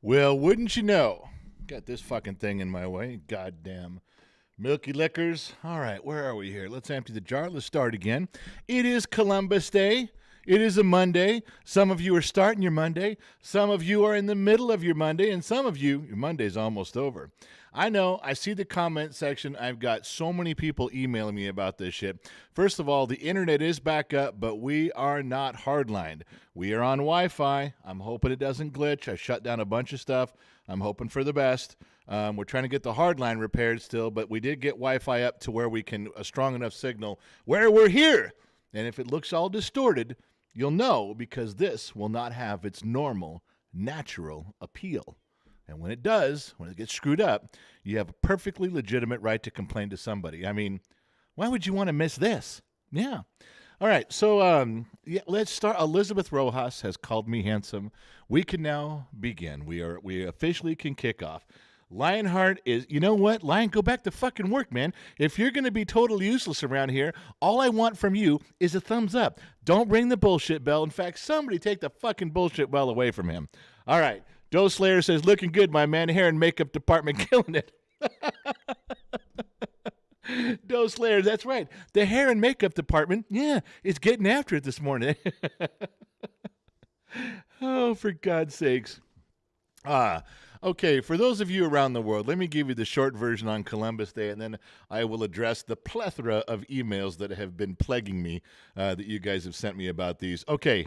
Well, wouldn't you know? Got this fucking thing in my way. Goddamn. Milky Liquors. All right, where are we here? Let's empty the jar. Let's start again. It is Columbus Day. It is a Monday. Some of you are starting your Monday. Some of you are in the middle of your Monday. And some of you, your Monday's almost over. I know. I see the comment section. I've got so many people emailing me about this shit. First of all, the internet is back up, but we are not hardlined. We are on Wi-Fi. I'm hoping it doesn't glitch. I shut down a bunch of stuff. I'm hoping for the best. We're trying to get the hardline repaired still, but we did get Wi-Fi up to where we can, a strong enough signal where we're here. And if it looks all distorted, you'll know because this will not have its normal, natural appeal. And when it does, when it gets screwed up, you have a perfectly legitimate right to complain to somebody. I mean, why would you want to miss this? Yeah. All right, so let's start. Elizabeth Rojas has called me handsome. We can now begin. We officially can kick off. Lionheart is, you know what? Lion, go back to fucking work, man. If you're going to be totally useless around here, all I want from you is a thumbs up. Don't ring the bullshit bell. In fact, somebody take the fucking bullshit bell away from him. All right. Joe Slayer says, looking good, my man. Hair and makeup department killing it. Joe Slayer, that's right. The hair and makeup department, yeah, it's getting after it this morning. Oh, for God's sakes. Okay, for those of you around the world, let me give you the short version on Columbus Day, and then I will address the plethora of emails that have been plaguing me that you guys have sent me about these. Okay,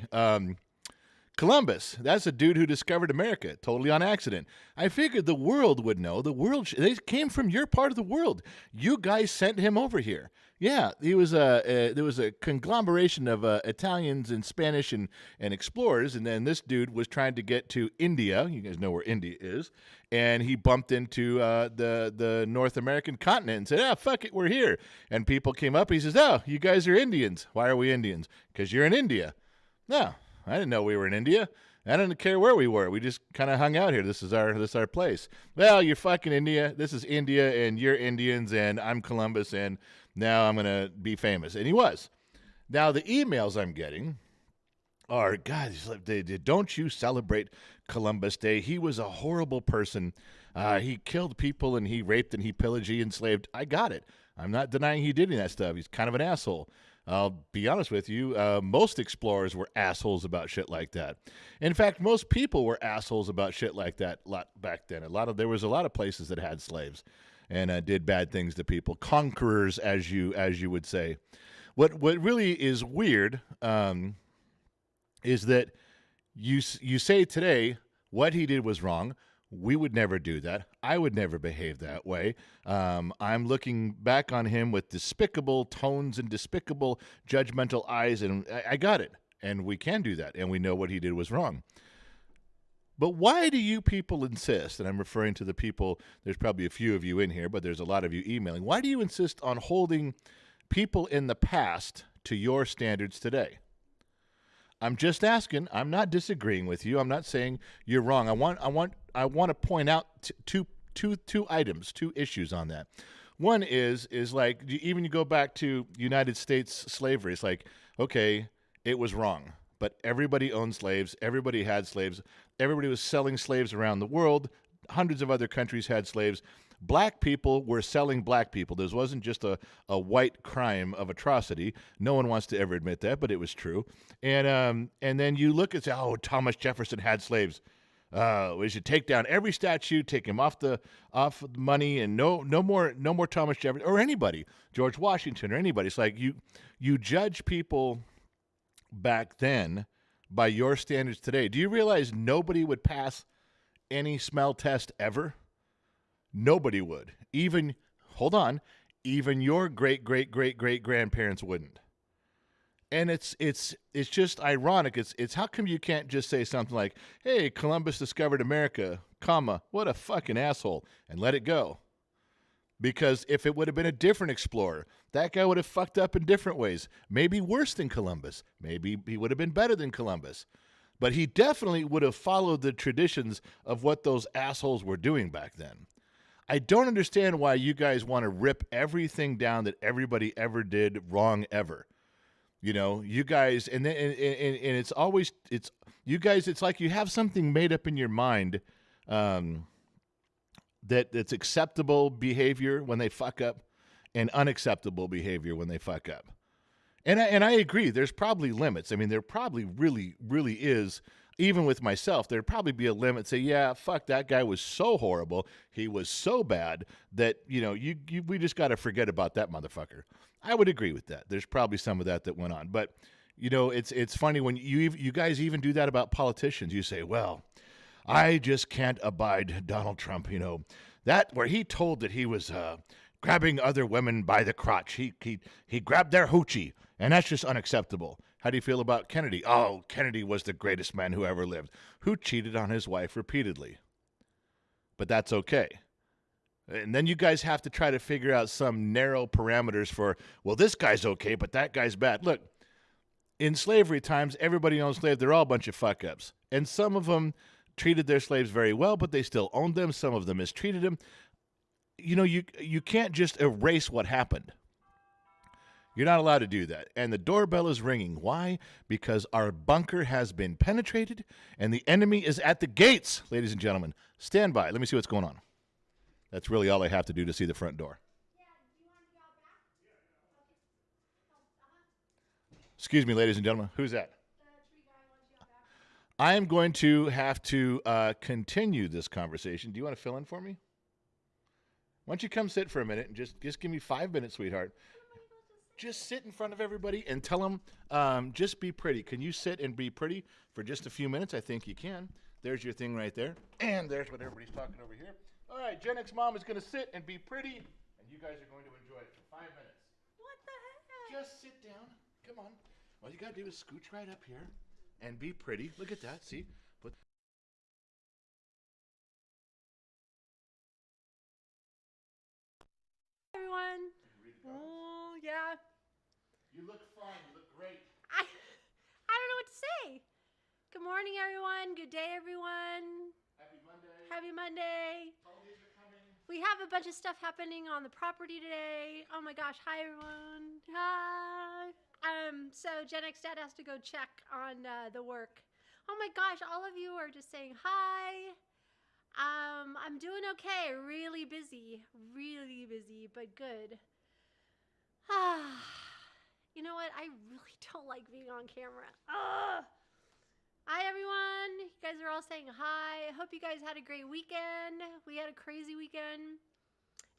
Columbus, that's a dude who discovered America, totally on accident. I figured the world would know. The world, they came from your part of the world. You guys sent him over here. Yeah, there was a conglomeration of Italians and Spanish and explorers, and then this dude was trying to get to India. You guys know where India is. And he bumped into the North American continent and said, ah, fuck it, we're here. And people came up, and he says, oh, you guys are Indians. Why are we Indians? Because you're in India. No. I didn't know we were in India. I didn't care where we were. We just kind of hung out here. This is our place. Well, you're fucking India. This is India, and you're Indians, and I'm Columbus, and now I'm going to be famous. And he was. Now, the emails I'm getting are, God, don't you celebrate Columbus Day. He was a horrible person. He killed people, and he raped, and he pillaged, he enslaved. I got it. I'm not denying he did any of that stuff. He's kind of an asshole. I'll be honest with you, most explorers were assholes about shit like that. In fact, most people were assholes about shit like that back then. There was a lot of places that had slaves and did bad things to people. Conquerors, as you would say. What really is weird is that you say today what he did was wrong. We would never do that. I would never behave that way. I'm looking back on him with despicable tones and despicable judgmental eyes, and I got it. And we can do that, and we know what he did was wrong. But why do you people insist, and I'm referring to the people, there's probably a few of you in here, but there's a lot of you emailing. Why do you insist on holding people in the past to your standards today? I'm just asking. I'm not disagreeing with you. I'm not saying you're wrong. I want to point out two items, two issues on that. One is like even you go back to United States slavery. It's like, okay, it was wrong, but everybody owned slaves. Everybody had slaves. Everybody was selling slaves around the world. Hundreds of other countries had slaves. Black people were selling black people. This wasn't just a white crime of atrocity. No one wants to ever admit that, but it was true. And then you look and say, oh, Thomas Jefferson had slaves. We should take down every statue, take him off the money, and no more Thomas Jefferson or anybody, George Washington or anybody. It's like you judge people back then by your standards today. Do you realize nobody would pass any smell test ever? Nobody would. Even your great-great-great-great-grandparents wouldn't. And it's just ironic. It's how come you can't just say something like, hey, Columbus discovered America, comma, what a fucking asshole, and let it go. Because if it would have been a different explorer, that guy would have fucked up in different ways. Maybe worse than Columbus. Maybe he would have been better than Columbus. But he definitely would have followed the traditions of what those assholes were doing back then. I don't understand why you guys want to rip everything down that everybody ever did wrong ever. You know, you guys, and it's always, you guys, it's like you have something made up in your mind Um, that it's acceptable behavior when they fuck up and unacceptable behavior when they fuck up. And I agree. There's probably limits. I mean, there probably really is. Even with myself, there'd probably be a limit. Say, yeah, fuck, that guy was so horrible. He was so bad that we just got to forget about that motherfucker. I would agree with that. There's probably some of that went on, but it's funny when you guys even do that about politicians. You say, well, I just can't abide Donald Trump. That where he told that he was grabbing other women by the crotch. He grabbed their hoochie. And that's just unacceptable. How do you feel about Kennedy? Oh, Kennedy was the greatest man who ever lived, who cheated on his wife repeatedly. But that's okay. And then you guys have to try to figure out some narrow parameters for, well, this guy's okay, but that guy's bad. Look, in slavery times, everybody owned slaves. They're all a bunch of fuck-ups. And some of them treated their slaves very well, but they still owned them. Some of them mistreated them. You can't just erase what happened. You're not allowed to do that. And the doorbell is ringing. Why? Because our bunker has been penetrated and the enemy is at the gates, ladies and gentlemen. Stand by. Let me see what's going on. That's really all I have to do to see the front door. Excuse me, ladies and gentlemen. Who's that? I am going to have to continue this conversation. Do you want to fill in for me? Why don't you come sit for a minute and just give me 5 minutes, sweetheart. Just sit in front of everybody and tell them, just be pretty. Can you sit and be pretty for just a few minutes? I think you can. There's your thing right there. And there's what everybody's talking over here. All right, Gen X Mom is going to sit and be pretty, and you guys are going to enjoy it for 5 minutes. What the heck? Just sit down. Come on. All you got to do is scooch right up here and be pretty. Look at that. See? Put Everyone. Oh, yeah. You look fine. You look great. I don't know what to say. Good morning, everyone. Good day, everyone. Happy Monday. Happy Monday. Holidays are coming. We have a bunch of stuff happening on the property today. Oh my gosh. Hi, everyone. Hi. So Gen X Dad has to go check on the work. Oh my gosh. All of you are just saying hi. I'm doing okay. Really busy, but good. You know what? I really don't like being on camera. Ugh. Hi, everyone. You guys are all saying hi. I hope you guys had a great weekend. We had a crazy weekend.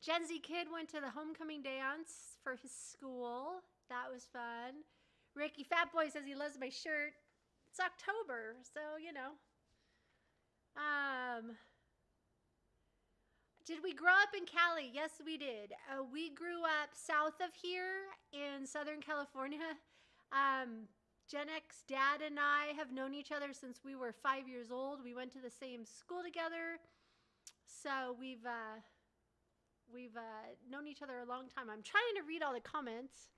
Gen Z kid went to the homecoming dance for his school. That was fun. Ricky Fatboy says he loves my shirt. It's October, so, Did we grow up in Cali? Yes, we did. We grew up south of here in Southern California. Gen X Dad and I have known each other since we were 5 years old. We went to the same school together. So we've known each other a long time. I'm trying to read all the comments.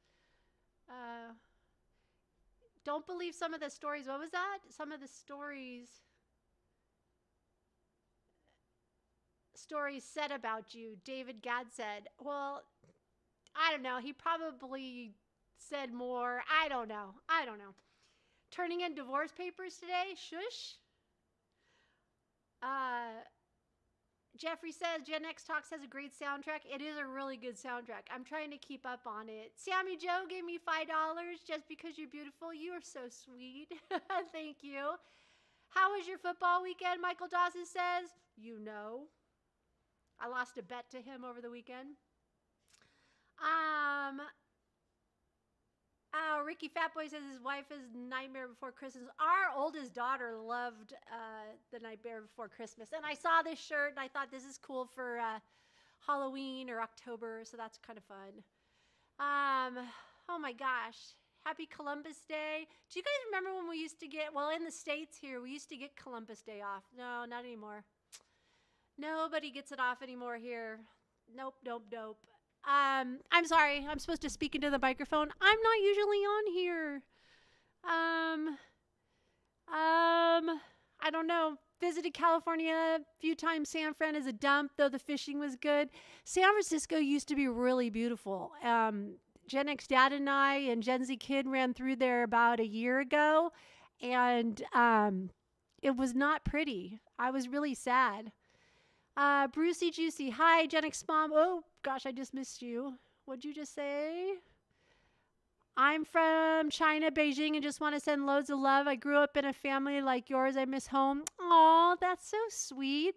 Don't believe some of the stories. What was that? Some of the stories said about you. David Gadd said, well, I don't know. He probably said more. I don't know. Turning in divorce papers today. Shush. Jeffrey says Gen X Talks has a great soundtrack. It is a really good soundtrack. I'm trying to keep up on it. Sammy Joe gave me $5 just because you're beautiful. You are so sweet. Thank you. How was your football weekend? Michael Dawson says, I lost a bet to him over the weekend. Ricky Fatboy says his wife is Nightmare Before Christmas. Our oldest daughter loved the Nightmare Before Christmas. And I saw this shirt and I thought this is cool for Halloween or October. So that's kind of fun. Oh my gosh. Happy Columbus Day. Do you guys remember when we used to get, in the States here, we used to get Columbus Day off. No, not anymore. Nobody gets it off anymore here. Nope. I'm sorry. I'm supposed to speak into the microphone. I'm not usually on here. I don't know. Visited California a few times. San Fran is a dump, though the fishing was good. San Francisco used to be really beautiful. Gen X Dad and I and Gen Z Kid ran through there about a year ago, and it was not pretty. I was really sad. Brucey Juicy. Hi, Gen X Mom. Oh, gosh, I just missed you. What'd you just say? I'm from China, Beijing, and just want to send loads of love. I grew up in a family like yours. I miss home. Oh, that's so sweet.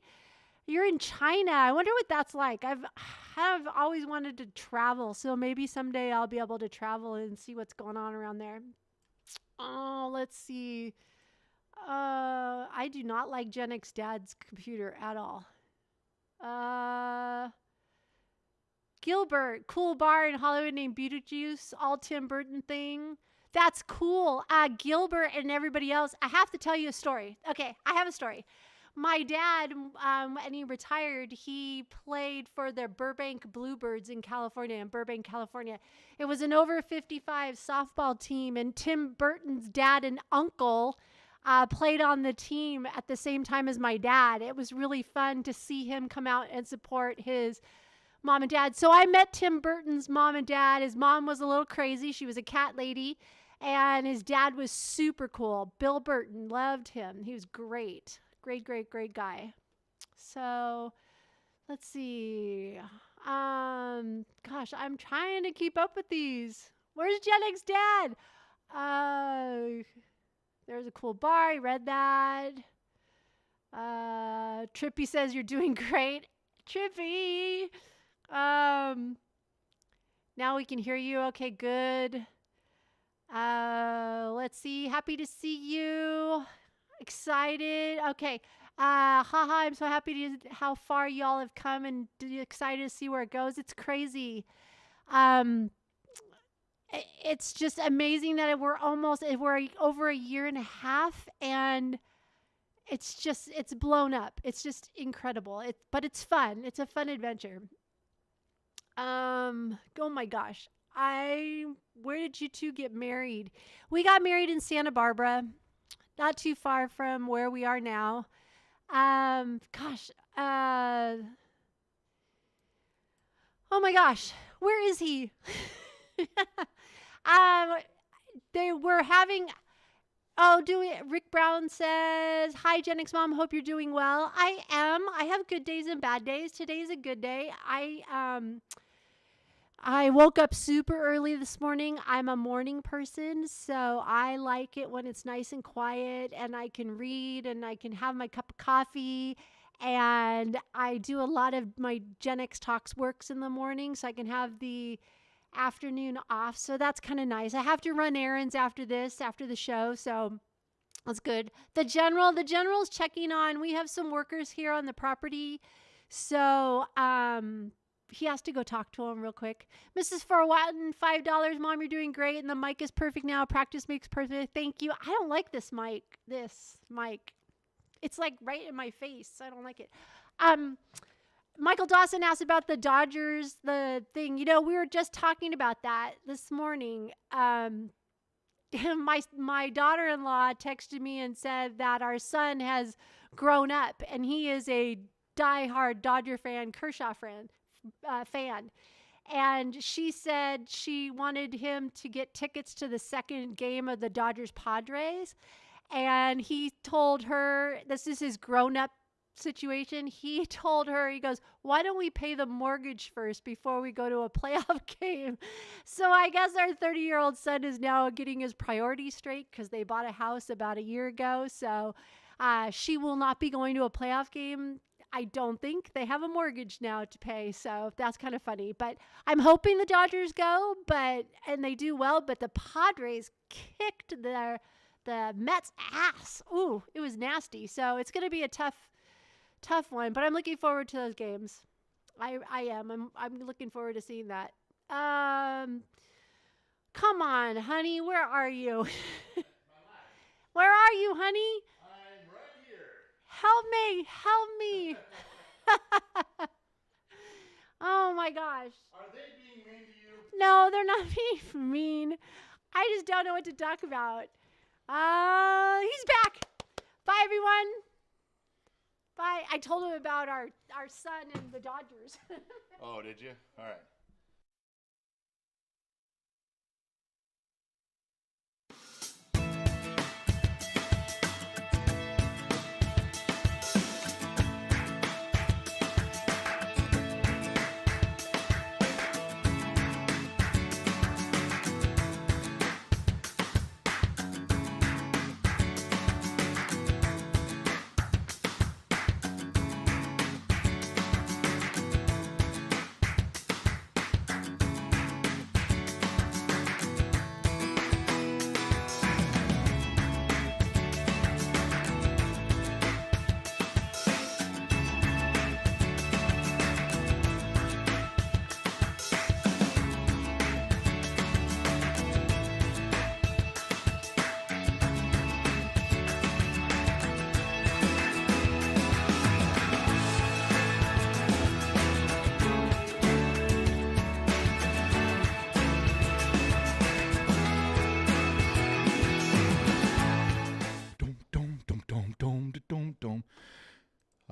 You're in China. I wonder what that's like. I've always wanted to travel, so maybe someday I'll be able to travel and see what's going on around there. Oh, let's see. I do not like Gen X Dad's computer at all. Gilbert, cool bar in Hollywood named Beetlejuice, all Tim Burton thing. That's cool. Gilbert and everybody else. I have to tell you a story. Okay, I have a story. My dad, when he retired, he played for the Burbank Bluebirds in California, in Burbank, California. It was an over 55 softball team, and Tim Burton's dad and uncle played on the team at the same time as my dad. It was really fun to see him come out and support his mom and dad. So I met Tim Burton's mom and dad. His mom was a little crazy. She was a cat lady. And his dad was super cool. Bill Burton, loved him. He was great. Great guy. So let's see. Gosh, I'm trying to keep up with these. Where's Gen X Dad? There's a cool bar. I read that. Trippy says you're doing great. Trippy. Now we can hear you. Okay, good. Let's see. Happy to see you. Excited. Okay. Haha, I'm so happy to how far y'all have come and excited to see where it goes. It's crazy. It's just amazing that we're over a year and a half, and it's blown up. It's just incredible. But it's fun. It's a fun adventure. Oh my gosh. Where did you two get married? We got married in Santa Barbara, not too far from where we are now. Gosh, oh my gosh, where is he? They were having, Rick Brown says, hi, Gen X Mom, hope you're doing well. I am. I have good days and bad days. Today's a good day. I woke up super early this morning. I'm a morning person, so I like it when it's nice and quiet and I can read and I can have my cup of coffee. And I do a lot of my Gen X Talks works in the morning, so I can have the afternoon off. So that's kind of nice. I have to run errands after the show, so that's good. The general's checking on. We have some workers here on the property, so he has to go talk to him real quick. Mrs. Farwatton, $5. Mom, you're doing great. And the mic is perfect now. Practice makes perfect. Thank you. I don't like this mic. It's like right in my face. I don't like it. Michael Dawson asked about the Dodgers, the thing. We were just talking about that this morning. My daughter-in-law texted me and said that our son has grown up, and he is a diehard Dodger fan, Kershaw fan. And she said she wanted him to get tickets to the second game of the Dodgers Padres. And he told her, this is his grown-up situation. He told her, he goes, why don't we pay the mortgage first before we go to a playoff game? So I guess our 30-year-old son is now getting his priorities straight because they bought a house about a year ago. So she will not be going to a playoff game. I don't think. They have a mortgage now to pay, so that's kind of funny. But I'm hoping the Dodgers go, and they do well, but the Padres kicked the Mets' ass. Ooh, it was nasty. So it's going to be a tough one, but I'm looking forward to those games. I am. I'm looking forward to seeing that. Come on, honey, where are you? Where are you, honey? I'm right here. Help me. Oh my gosh. Are they being mean to you? No, they're not being mean. I just don't know what to talk about. He's back. Bye, everyone. Bye. I told him about our son and the Dodgers. Oh, did you? All right.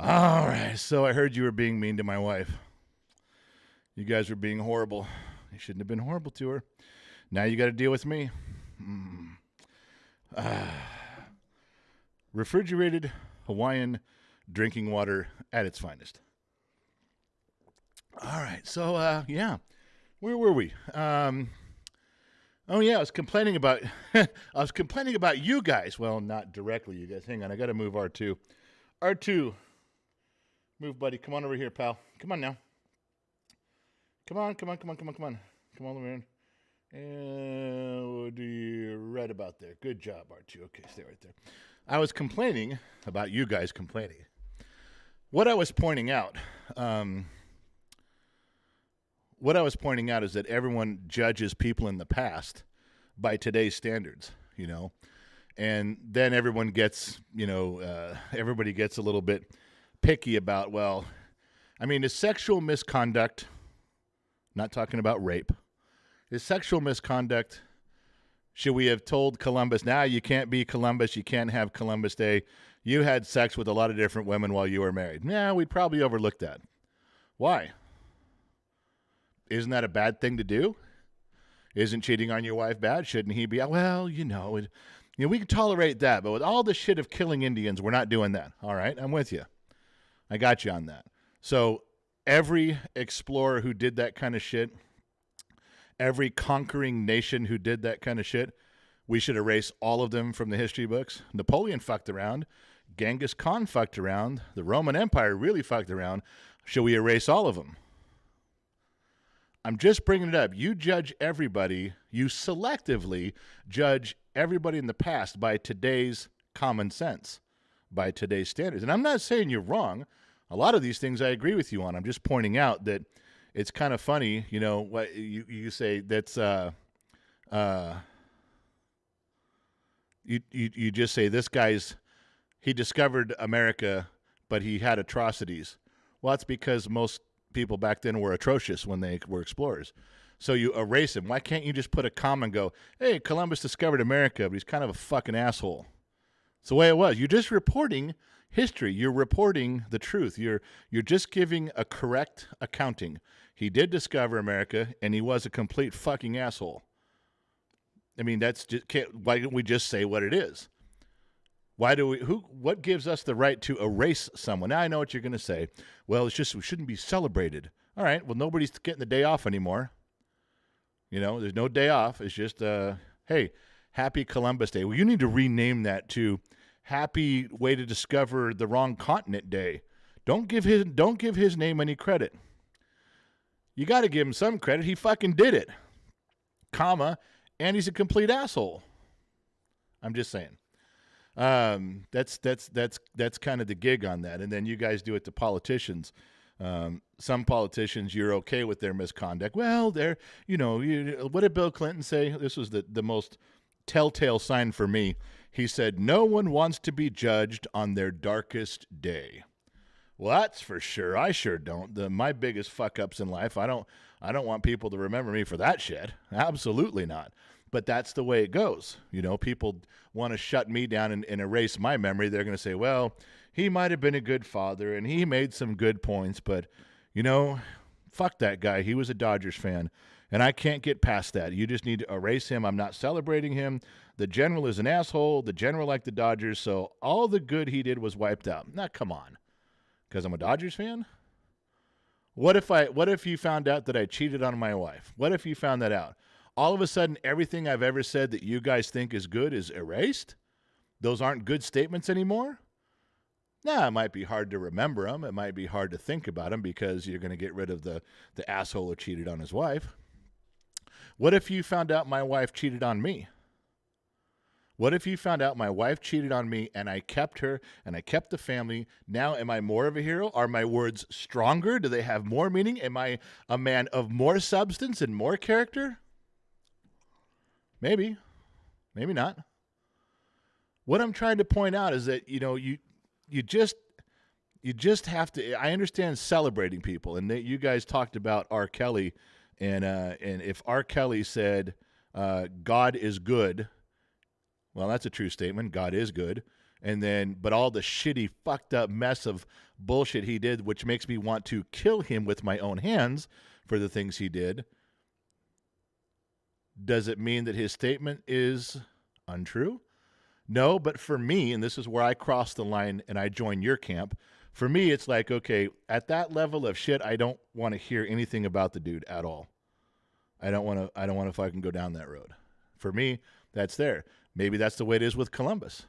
All right, so I heard you were being mean to my wife. You guys were being horrible. You shouldn't have been horrible to her. Now you got to deal with me. Refrigerated Hawaiian drinking water at its finest. All right, so yeah, where were we? Oh yeah, I was complaining about you guys. Well, not directly, you guys. Hang on, I got to move R2. R2, move, buddy. Come on over here, pal. Come on now. Come on. Come on over in. And right about there. Good job, R2. Okay, stay right there. I was complaining about you guys complaining. What I was pointing out is that everyone judges people in the past by today's standards, you know, and then everyone gets, everybody gets a little bit picky about, well, I mean, is sexual misconduct, not talking about rape, is sexual misconduct, should we have told Columbus, now you can't be Columbus, you can't have Columbus Day, you had sex with a lot of different women while you were married? Yeah, we'd probably overlook that. Why? Isn't that a bad thing to do? Isn't cheating on your wife bad? Shouldn't he be? Well, we can tolerate that, but with all the shit of killing Indians, we're not doing that. All right, I'm with you. I got you on that. So every explorer who did that kind of shit, every conquering nation who did that kind of shit, we should erase all of them from the history books. Napoleon fucked around. Genghis Khan fucked around. The Roman Empire really fucked around. Should we erase all of them? I'm just bringing it up. You judge everybody. You selectively judge everybody in the past by today's common sense, by today's standards. And I'm not saying you're wrong. A lot of these things I agree with you on. I'm just pointing out that it's kind of funny, what you say that's you just say this guy's, he discovered America, but he had atrocities. Well, that's because most people back then were atrocious when they were explorers. So you erase him. Why can't you just put a comma and go, hey, Columbus discovered America, but he's kind of a fucking asshole. It's the way it was. You're just reporting history. You're reporting the truth. You're just giving a correct accounting. He did discover America, and he was a complete fucking asshole. I mean, why don't we just say what it is? What gives us the right to erase someone? Now I know what you're going to say. Well, it's just we shouldn't be celebrated. All right, well, nobody's getting the day off anymore. There's no day off. It's just, hey, happy Columbus Day. Well, you need to rename that to Happy Way to Discover the Wrong Continent Day. Don't give his name any credit. You got to give him some credit. He fucking did it. Comma, and he's a complete asshole. I'm just saying. That's kind of the gig on that. And then you guys do it to politicians. Some politicians, you're okay with their misconduct. Well, what did Bill Clinton say? This was the most telltale sign for me. He said, no one wants to be judged on their darkest day. Well, that's for sure. I sure don't. My biggest fuck ups in life, I don't want people to remember me for that shit. Absolutely not. But that's the way it goes. People want to shut me down and erase my memory. They're going to say, well, he might have been a good father and he made some good points, but, fuck that guy. He was a Dodgers fan, and I can't get past that. You just need to erase him. I'm not celebrating him. The general is an asshole. The general liked the Dodgers, so all the good he did was wiped out. Now, come on. Because I'm a Dodgers fan? What if you found out that I cheated on my wife? What if you found that out? All of a sudden, everything I've ever said that you guys think is good is erased? Those aren't good statements anymore? Nah, it might be hard to remember them. It might be hard to think about them because you're going to get rid of the asshole who cheated on his wife. What if you found out my wife cheated on me? What if you found out my wife cheated on me and I kept her and I kept the family? Now, am I more of a hero? Are my words stronger? Do they have more meaning? Am I a man of more substance and more character? Maybe. Maybe not. What I'm trying to point out is that, you just have to. I understand celebrating people, and that you guys talked about R. Kelly, and if R. Kelly said God is good, well, that's a true statement. God is good. but all the shitty, fucked up mess of bullshit he did, which makes me want to kill him with my own hands for the things he did. Does it mean that his statement is untrue? No, but for me, and this is where I cross the line and I join your camp, for me, it's like, okay, at that level of shit, I don't want to hear anything about the dude at all. I don't want to fucking go down that road. For me, that's there. Maybe that's the way it is with Columbus.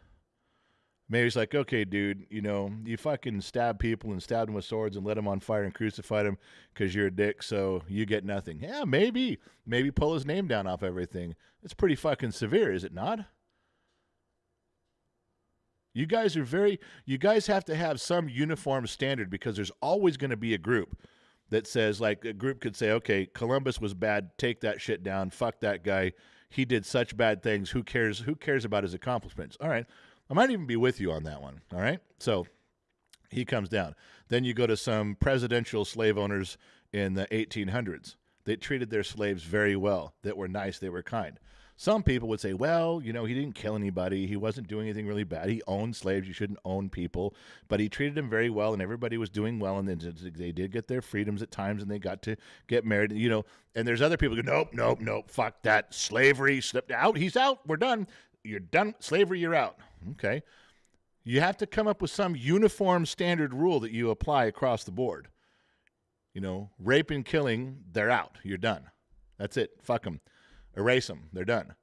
Maybe it's like, okay, dude, you fucking stab people and stabbed them with swords and let them on fire and crucified them because you're a dick, so you get nothing. Yeah, maybe. Maybe pull his name down off everything. It's pretty fucking severe, is it not? You guys have to have some uniform standard, because there's always going to be a group that says, like, a group could say, okay, Columbus was bad, take that shit down, fuck that guy. He did such bad things. Who cares about his accomplishments? All right. I might even be with you on that one. All right. So he comes down. Then you go to some presidential slave owners in the 1800s. They treated their slaves very well, that were nice, they were kind. Some people would say, well, he didn't kill anybody. He wasn't doing anything really bad. He owned slaves. You shouldn't own people. But he treated them very well, and everybody was doing well, and then they did get their freedoms at times, and they got to get married. And there's other people who go, nope, fuck that. Slavery, slipped out. He's out. We're done. You're done. Slavery, you're out. Okay. You have to come up with some uniform standard rule that you apply across the board. Rape and killing, they're out. You're done. That's it. Fuck them. Erase them. They're done.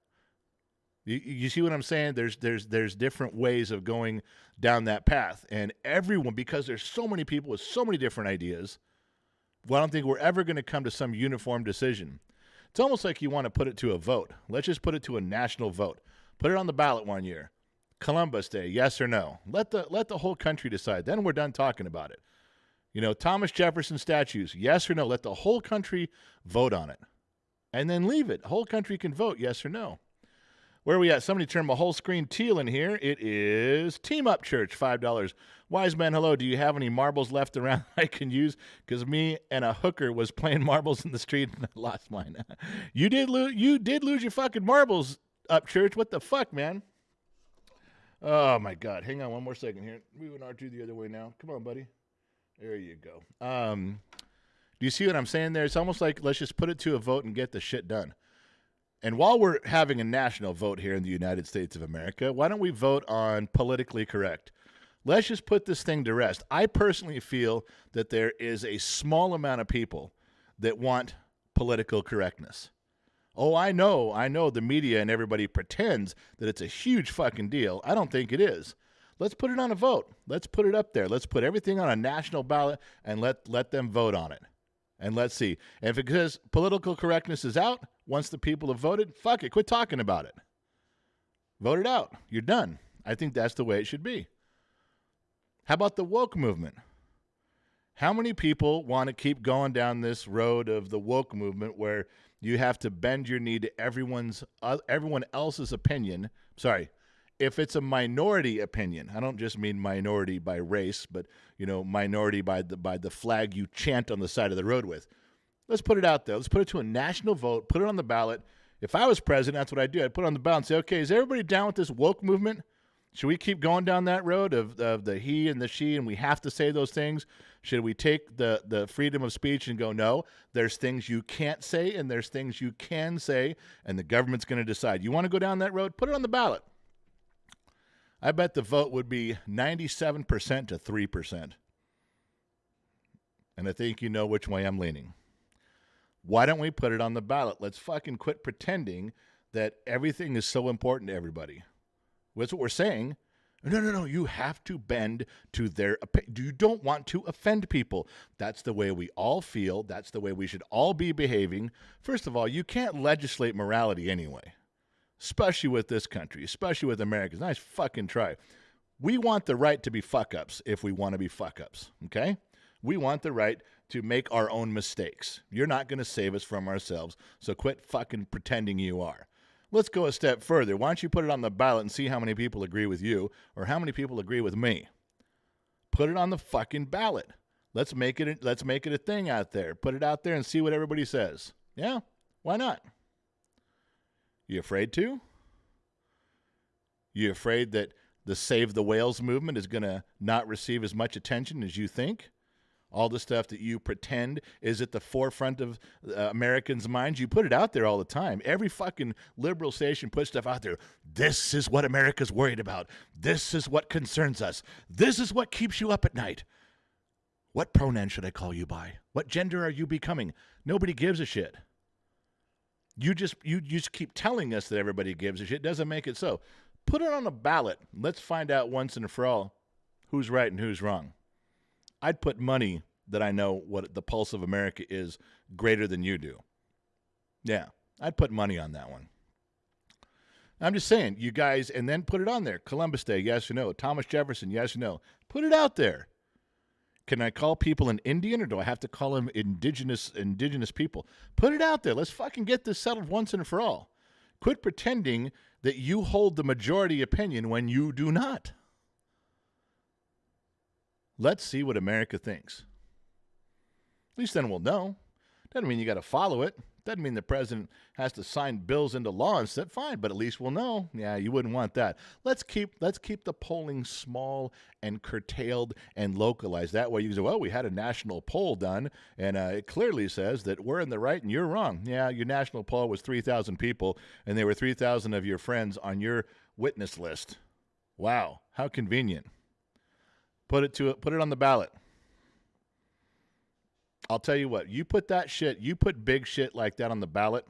You see what I'm saying? There's different ways of going down that path. And everyone, because there's so many people with so many different ideas, well, I don't think we're ever going to come to some uniform decision. It's almost like you want to put it to a vote. Let's just put it to a national vote. Put it on the ballot one year. Columbus Day, yes or no? Let the whole country decide. Then we're done talking about it. Thomas Jefferson statues, yes or no? Let the whole country vote on it. And then leave it. The whole country can vote yes or no. Where are we at? Somebody turned my whole screen teal in here. It is Team Up Church, $5. Wise man, hello. Do you have any marbles left around I can use? Because me and a hooker was playing marbles in the street and I lost mine. You did lose your fucking marbles, Up Church. What the fuck, man? Oh, my God. Hang on one more second here. Moving R2 the other way now. Come on, buddy. There you go. Do you see what I'm saying there? It's almost like let's just put it to a vote and get the shit done. And while we're having a national vote here in the United States of America, why don't we vote on politically correct? Let's just put this thing to rest. I personally feel that there is a small amount of people that want political correctness. Oh, I know the media and everybody pretends that it's a huge fucking deal. I don't think it is. Let's put it on a vote. Let's put it up there. Let's put everything on a national ballot and let them vote on it. And let's see. And if it says political correctness is out, once the people have voted, fuck it. Quit talking about it. Vote it out. You're done. I think that's the way it should be. How about the woke movement? How many people want to keep going down this road of the woke movement where you have to bend your knee to everyone else's opinion? Sorry. If it's a minority opinion, I don't just mean minority by race, but minority by the flag you chant on the side of the road with. Let's put it out there. Let's put it to a national vote. Put it on the ballot. If I was president, that's what I'd do. I'd put it on the ballot and say, okay, is everybody down with this woke movement? Should we keep going down that road of the he and the she, and we have to say those things? Should we take the freedom of speech and go, no, there's things you can't say and there's things you can say, and the government's going to decide. You want to go down that road? Put it on the ballot. I bet the vote would be 97% to 3%. And I think you know which way I'm leaning. Why don't we put it on the ballot? Let's fucking quit pretending that everything is so important to everybody. That's what we're saying. No. You have to bend to their opinion. You don't want to offend people. That's the way we all feel. That's the way we should all be behaving. First of all, you can't legislate morality anyway. Especially with this country, especially with Americans. Nice fucking try. We want the right to be fuck-ups if we want to be fuck-ups, okay? We want the right to make our own mistakes. You're not going to save us from ourselves, so quit fucking pretending you are. Let's go a step further. Why don't you put it on the ballot and see how many people agree with you or how many people agree with me? Put it on the fucking ballot. Let's make it a thing out there. Put it out there and see what everybody says. Yeah? Why not? You afraid to? You afraid that The Save the Whales movement is going to not receive as much attention as you think. All the stuff that you pretend is at the forefront of Americans' minds, you put it out there all the time. Every fucking liberal station puts stuff out there. This is what America's worried about. This is what concerns us. This is what keeps you up at night. What pronoun should I call you by? What gender are you becoming? Nobody gives a shit. You just keep telling us that everybody gives a shit. It doesn't make it so. Put it on a ballot. Let's find out once and for all who's right and who's wrong. I'd put money that I know what the pulse of America is greater than you do. Yeah, I'd put money on that one. I'm just saying, you guys, and then put it on there. Columbus Day, yes or no? Thomas Jefferson, yes or no? Put it out there. Can I call people an Indian, or do I have to call them indigenous people? Put it out there. Let's fucking get this settled once and for all. Quit pretending that you hold the majority opinion when you do not. Let's see what America thinks. At least then we'll know. Doesn't mean you got to follow it. Doesn't mean the president has to sign bills into law and stuff. Fine, but at least we'll know. Yeah, you wouldn't want that. Let's keep the polling small and curtailed and localized. That way you can say, well, we had a national poll done, and it clearly says that we're in the right and you're wrong. Yeah, your national poll was 3,000 people, and there were 3,000 of your friends on your witness list. Wow, how convenient. Put it on the ballot. I'll tell you what, you put big shit like that on the ballot,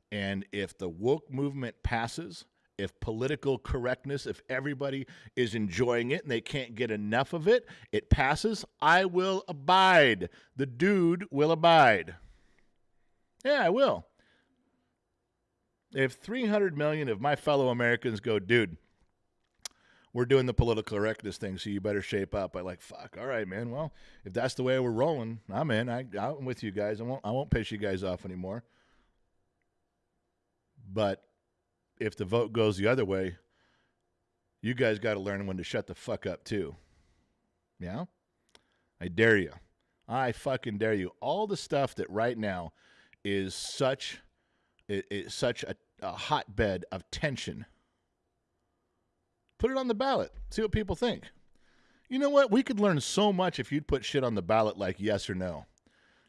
and if the woke movement passes, if political correctness, if everybody is enjoying it and they can't get enough of it, it passes, I will abide. The dude will abide. Yeah, I will. If 300 million of my fellow Americans go, dude, we're doing the political correctness thing, so you better shape up. I'm like, fuck, all right, man. Well, if that's the way we're rolling, I'm in. I'm with you guys. I won't piss you guys off anymore. But if the vote goes the other way, you guys got to learn when to shut the fuck up too. Yeah? I dare you. I fucking dare you. All the stuff that right now is such a hotbed of tension. Put it on the ballot. See what people think. You know what? We could learn so much if you'd put shit on the ballot like yes or no.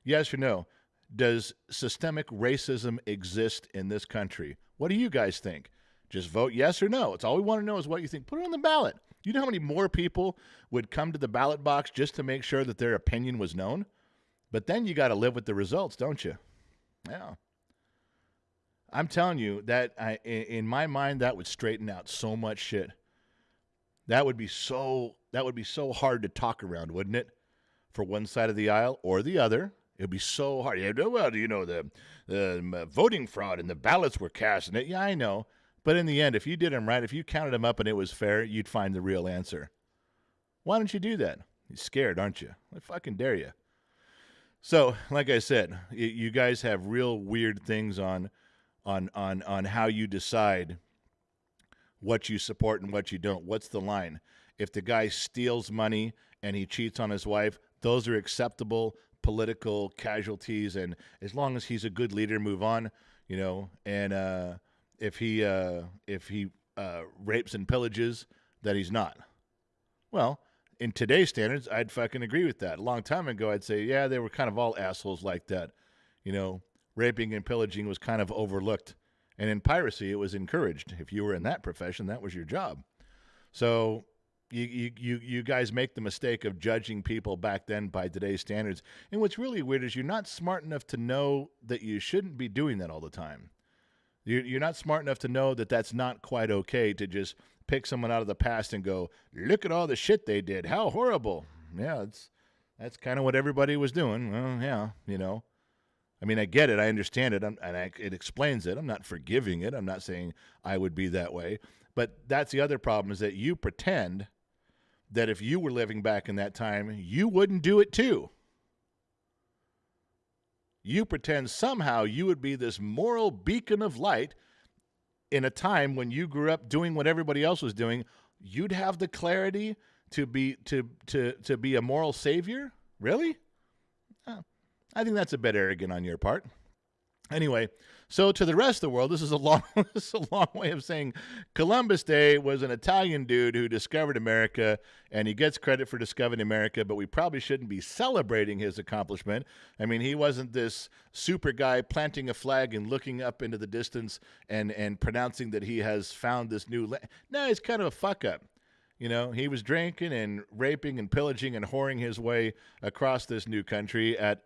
Yes or no. Does systemic racism exist in this country? What do you guys think? Just vote yes or no. It's all we want to know is what you think. Put it on the ballot. You know how many more people would come to the ballot box just to make sure that their opinion was known? But then you got to live with the results, don't you? Yeah. I'm telling you that in my mind, that would straighten out so much shit. That would be so hard to talk around, wouldn't it? For one side of the aisle or the other. It would be so hard. Yeah, well, you know, the voting fraud and the ballots were cast. And yeah, I know. But in the end, if you did them right, if you counted them up and it was fair, you'd find the real answer. Why don't you do that? You're scared, aren't you? I fucking dare you. So, like I said, you guys have real weird things on how you decide what you support and what you don't. What's the line? If the guy steals money and he cheats on his wife, those are acceptable political casualties, and as long as he's a good leader, move on, you know. And if he rapes and pillages, that he's not. Well, in today's standards, I'd fucking agree with that. A long time ago, I'd say, yeah, they were kind of all assholes like that. You know, raping and pillaging was kind of overlooked. And in piracy, it was encouraged. If you were in that profession, that was your job. So you guys make the mistake of judging people back then by today's standards. And what's really weird is you're not smart enough to know that you shouldn't be doing that all the time. You're not smart enough to know that that's not quite okay to just pick someone out of the past and go, look at all the shit they did. How horrible. Yeah, that's kind of what everybody was doing. Well, yeah, you know. I mean, I get it. I understand it. It explains it. I'm not forgiving it. I'm not saying I would be that way. But that's the other problem, is that you pretend that if you were living back in that time, you wouldn't do it too. You pretend somehow you would be this moral beacon of light in a time when you grew up doing what everybody else was doing. You'd have the clarity to be a moral savior? Really? I think that's a bit arrogant on your part. Anyway, so to the rest of the world, this is a long, this is a long way of saying Columbus Day was an Italian dude who discovered America, and he gets credit for discovering America. But we probably shouldn't be celebrating his accomplishment. I mean, he wasn't this super guy planting a flag and looking up into the distance and pronouncing that he has found this new land. No, he's kind of a fuck up. You know, he was drinking and raping and pillaging and whoring his way across this new country at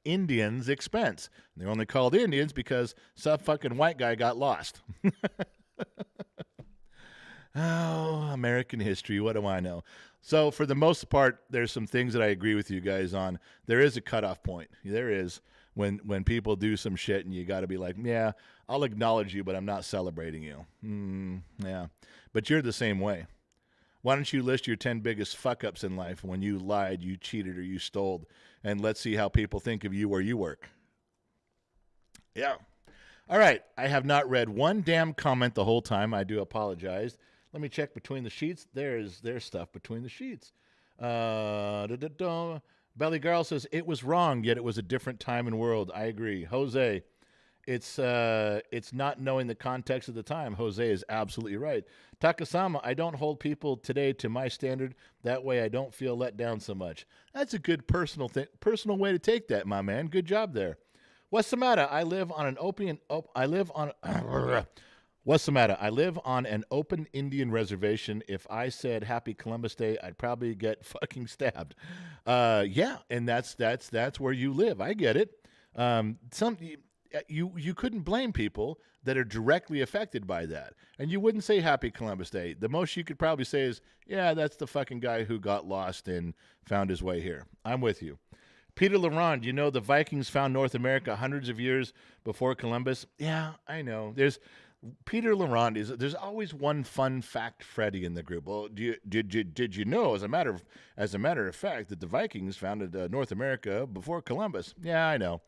Indians' expense. They're only called Indians because some fucking white guy got lost. Oh, American history. What do I know? So, for the most part, there's some things that I agree with you guys on. There is a cutoff point. There is when people do some shit and you got to be like, yeah, I'll acknowledge you, but I'm not celebrating you. Yeah. But you're the same way. Why don't you list your 10 biggest fuck-ups in life when you lied, you cheated, or you stole, and let's see how people think of you where you work. Yeah. All right. I have not read one damn comment the whole time. I do apologize. Let me check between the sheets. There's stuff between the sheets. Belly Girl says, it was wrong, yet it was a different time and world. I agree. Jose, it's not knowing the context of the time. Jose is absolutely right. Takasama, I don't hold people today to my standard. That way I don't feel let down so much. That's a good personal way to take that, my man. Good job there. What's the matter? I live on an What's the matter? I live on an open Indian reservation. If I said Happy Columbus Day, I'd probably get fucking stabbed. Yeah, and that's where you live. I get it. You couldn't blame people that are directly affected by that. And you wouldn't say Happy Columbus Day. The most you could probably say is, yeah, that's the fucking guy who got lost and found his way here. I'm with you. Peter Laurent, you know the Vikings found North America hundreds of years before Columbus? Yeah, I know. There's always one fun fact Freddy in the group. Well, did you know, as a matter of fact, that the Vikings founded North America before Columbus? Yeah, I know.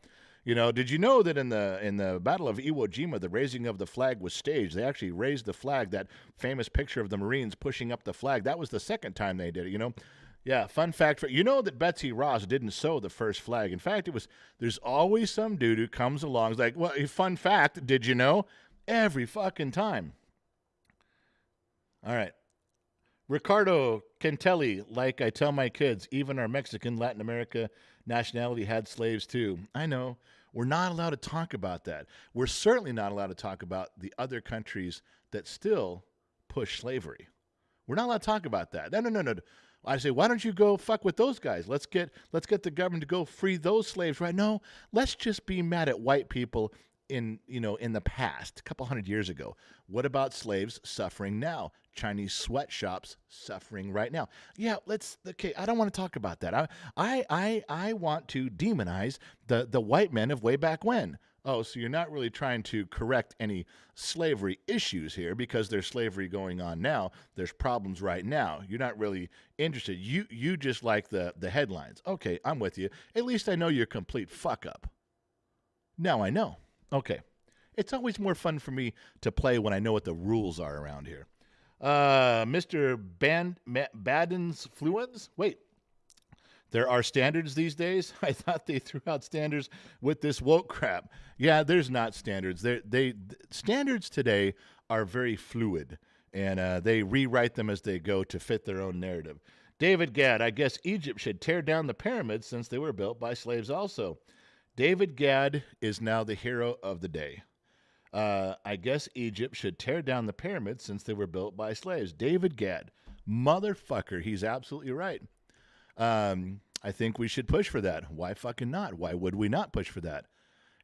You know, did you know that in the Battle of Iwo Jima, the raising of the flag was staged? They actually raised the flag, that famous picture of the Marines pushing up the flag. That was the second time they did it, you know? Yeah, fun fact. You know that Betsy Ross didn't sew the first flag. In fact, there's always some dude who comes along, is like, well, fun fact, did you know? Every fucking time. All right. Ricardo Cantelli, like I tell my kids, even our Mexican, Latin America nationality had slaves too. I know. We're not allowed to talk about that. We're certainly not allowed to talk about the other countries that still push slavery. We're not allowed to talk about that. No. I say, why don't you go fuck with those guys? Let's get the government to go free those slaves, right? No, let's just be mad at white people in the past, a couple hundred years ago. What about slaves suffering now? Chinese sweatshops suffering right now. Yeah, I don't want to talk about that. I want to demonize the white men of way back when. Oh, so you're not really trying to correct any slavery issues here because there's slavery going on now. There's problems right now. You're not really interested. You just like the headlines. Okay, I'm with you. At least I know you're a complete fuck up. Now I know. Okay. It's always more fun for me to play when I know what the rules are around here. Mr. Baden's Fluids? Wait. There are standards these days? I thought they threw out standards with this woke crap. Yeah, there's not standards. Standards today are very fluid, and they rewrite them as they go to fit their own narrative. David Gadd, I guess Egypt should tear down the pyramids since they were built by slaves also. David Gadd is now the hero of the day. I guess Egypt should tear down the pyramids since they were built by slaves. David Gadd. Motherfucker, he's absolutely right. I think we should push for that. Why fucking not? Why would we not push for that?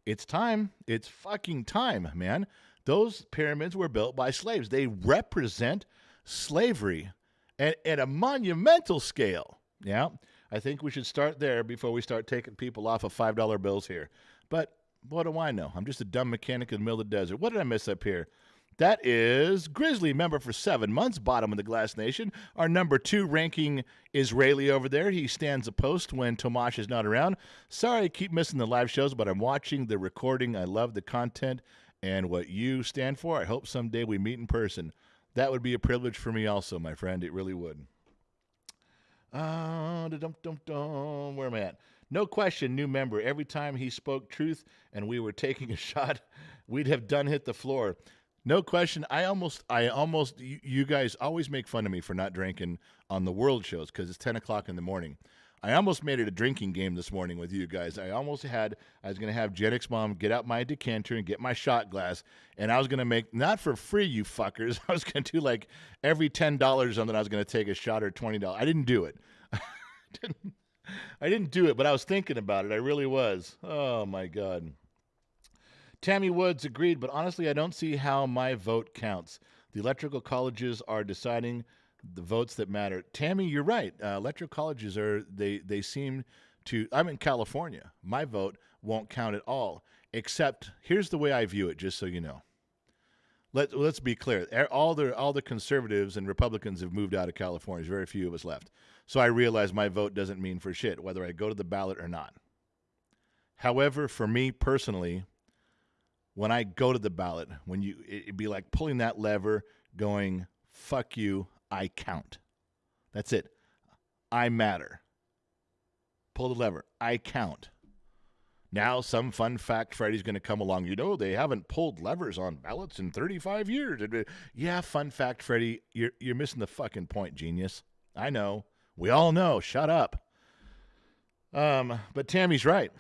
It's time. It's fucking time, man. Those pyramids were built by slaves. They represent slavery at a monumental scale. Yeah. I think we should start there before we start taking people off of $5 bills here. But what do I know? I'm just a dumb mechanic in the middle of the desert. What did I miss up here? That is Grizzly, member for 7 months, bottom of the Glass Nation. Our number 2 ranking Israeli over there. He stands a post when Tomash is not around. Sorry I keep missing the live shows, but I'm watching the recording. I love the content and what you stand for. I hope someday we meet in person. That would be a privilege for me also, my friend. It really would. Where am I at? No question, new member. Every time he spoke truth and we were taking a shot, we'd have done hit the floor. No question. You guys always make fun of me for not drinking on the world shows because it's 10 o'clock in the morning. I almost made it a drinking game this morning with you guys. I was going to have Jenix Mom get out my decanter and get my shot glass, and I was going to make, not for free, you fuckers, I was going to do like every $10 on that I was going to take a shot or $20. I didn't do it. I didn't do it, but I was thinking about it. I really was. Oh, my God. Tammy Woods agreed, but honestly, I don't see how my vote counts. The electrical colleges are deciding the votes that matter. Tammy, you're right. Electoral colleges they seem to, I'm in California. My vote won't count at all, except here's the way I view it, just so you know. Let's be clear. All the conservatives and Republicans have moved out of California. There's very few of us left. So I realize my vote doesn't mean for shit, whether I go to the ballot or not. However, for me personally, when I go to the ballot, it'd be like pulling that lever going, fuck you, I count. That's it. I matter. Pull the lever. I count. Now some fun fact Freddy's going to come along. They haven't pulled levers on ballots in 35 years. Yeah, fun fact, Freddy. You're missing the fucking point, genius. I know. We all know. Shut up. But Tammy's right.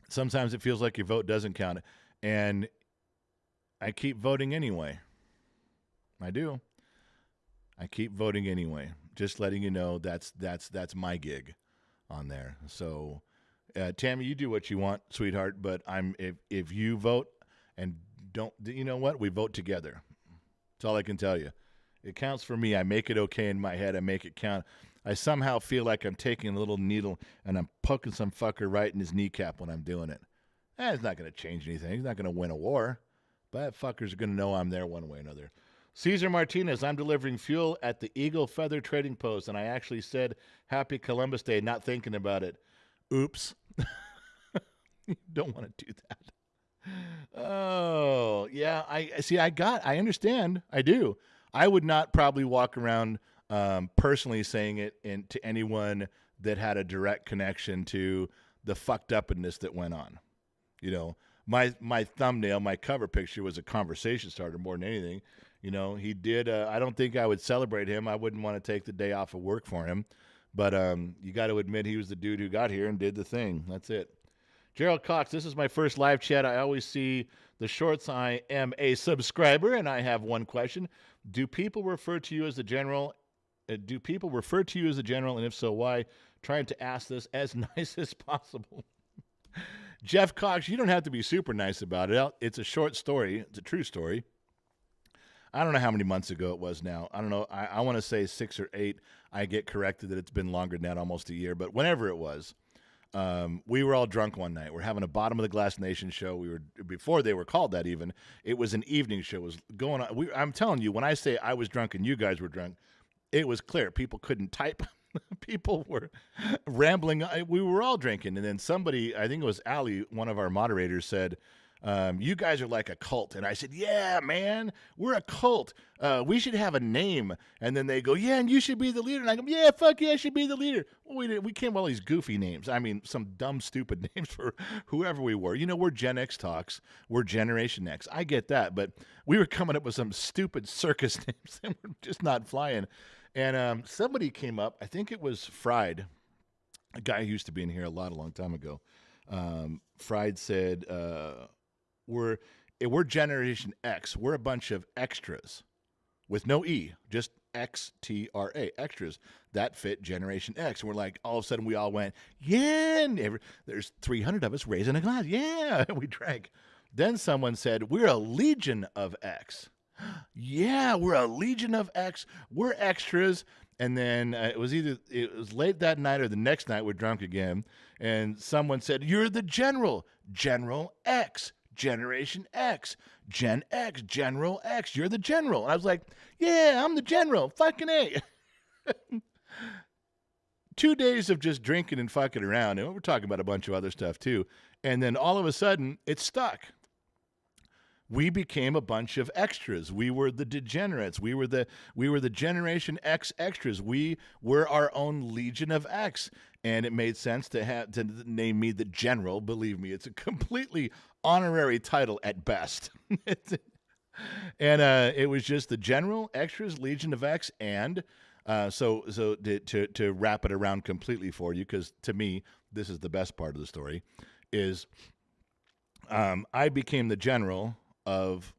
Sometimes it feels like your vote doesn't count. And I keep voting anyway. I do. I keep voting anyway. Just letting you know that's my gig on there. So, Tammy, you do what you want, sweetheart. But if you vote and don't, you know what? We vote together. That's all I can tell you. It counts for me. I make it okay in my head. I make it count. I somehow feel like I'm taking a little needle and I'm poking some fucker right in his kneecap when I'm doing it. It's not going to change anything. He's not going to win a war. But fuckers are going to know I'm there one way or another. Caesar Martinez, I'm delivering fuel at the Eagle Feather Trading Post, and I actually said Happy Columbus Day, not thinking about it. Oops. You don't want to do that. Oh, yeah. I understand. I do. I would not probably walk around personally saying it to anyone that had a direct connection to the fucked upness that went on. My thumbnail, my cover picture was a conversation starter more than anything. He did. I don't think I would celebrate him. I wouldn't want to take the day off of work for him. But you got to admit he was the dude who got here and did the thing. That's it. Gerald Cox, this is my first live chat. I always see the shorts. I am a subscriber, and I have one question. Do people refer to you as the general? And if so, why? Trying to ask this as nice as possible. Jeff Cox, you don't have to be super nice about it. It's a short story. It's a true story. I don't know how many months ago it was now. I don't know. I want to say 6 or 8. I get corrected that it's been longer than that, almost a year. But whenever it was, we were all drunk one night. We're having a Bottom of the Glass Nation show. Before they were called that even. It was an evening show. It was going on. I'm telling you, when I say I was drunk and you guys were drunk, it was clear. People couldn't type. People were rambling. We were all drinking. And then somebody, I think it was Allie, one of our moderators, said, you guys are like a cult. And I said, yeah, man, we're a cult. We should have a name. And then they go, yeah, and you should be the leader. And I go, yeah, fuck yeah, I should be the leader. Well, we came up with all these goofy names. I mean, some dumb, stupid names for whoever we were. We're Gen X Talks. We're Generation X. I get that. But we were coming up with some stupid circus names that were just not flying. And somebody came up, I think it was Fried, a guy who used to be in here a long time ago. Fried said, we're Generation X. We're a bunch of extras with no E, just XTRA, extras that fit Generation X. And we're like, all of a sudden we all went, yeah, and there's 300 of us raising a glass. Yeah, we drank. Then someone said, we're a Legion of X. Yeah, we're a Legion of X. We're extras. And then it was late that night or the next night we're drunk again. And someone said, you're the General X, Generation X, Gen X, General X. You're the General. And I was like, yeah, I'm the General. Fucking A. 2 days of just drinking and fucking around. And we're talking about a bunch of other stuff too. And then all of a sudden, it stuck. we became a bunch of extras. We were the degenerates. We were the Generation X extras. We were our own Legion of X, and it made sense to name me the General. Believe me, it's a completely honorary title at best. And it was just the General Extras Legion of X, and to wrap it around completely for you, because to me this is the best part of the story, is I became the general of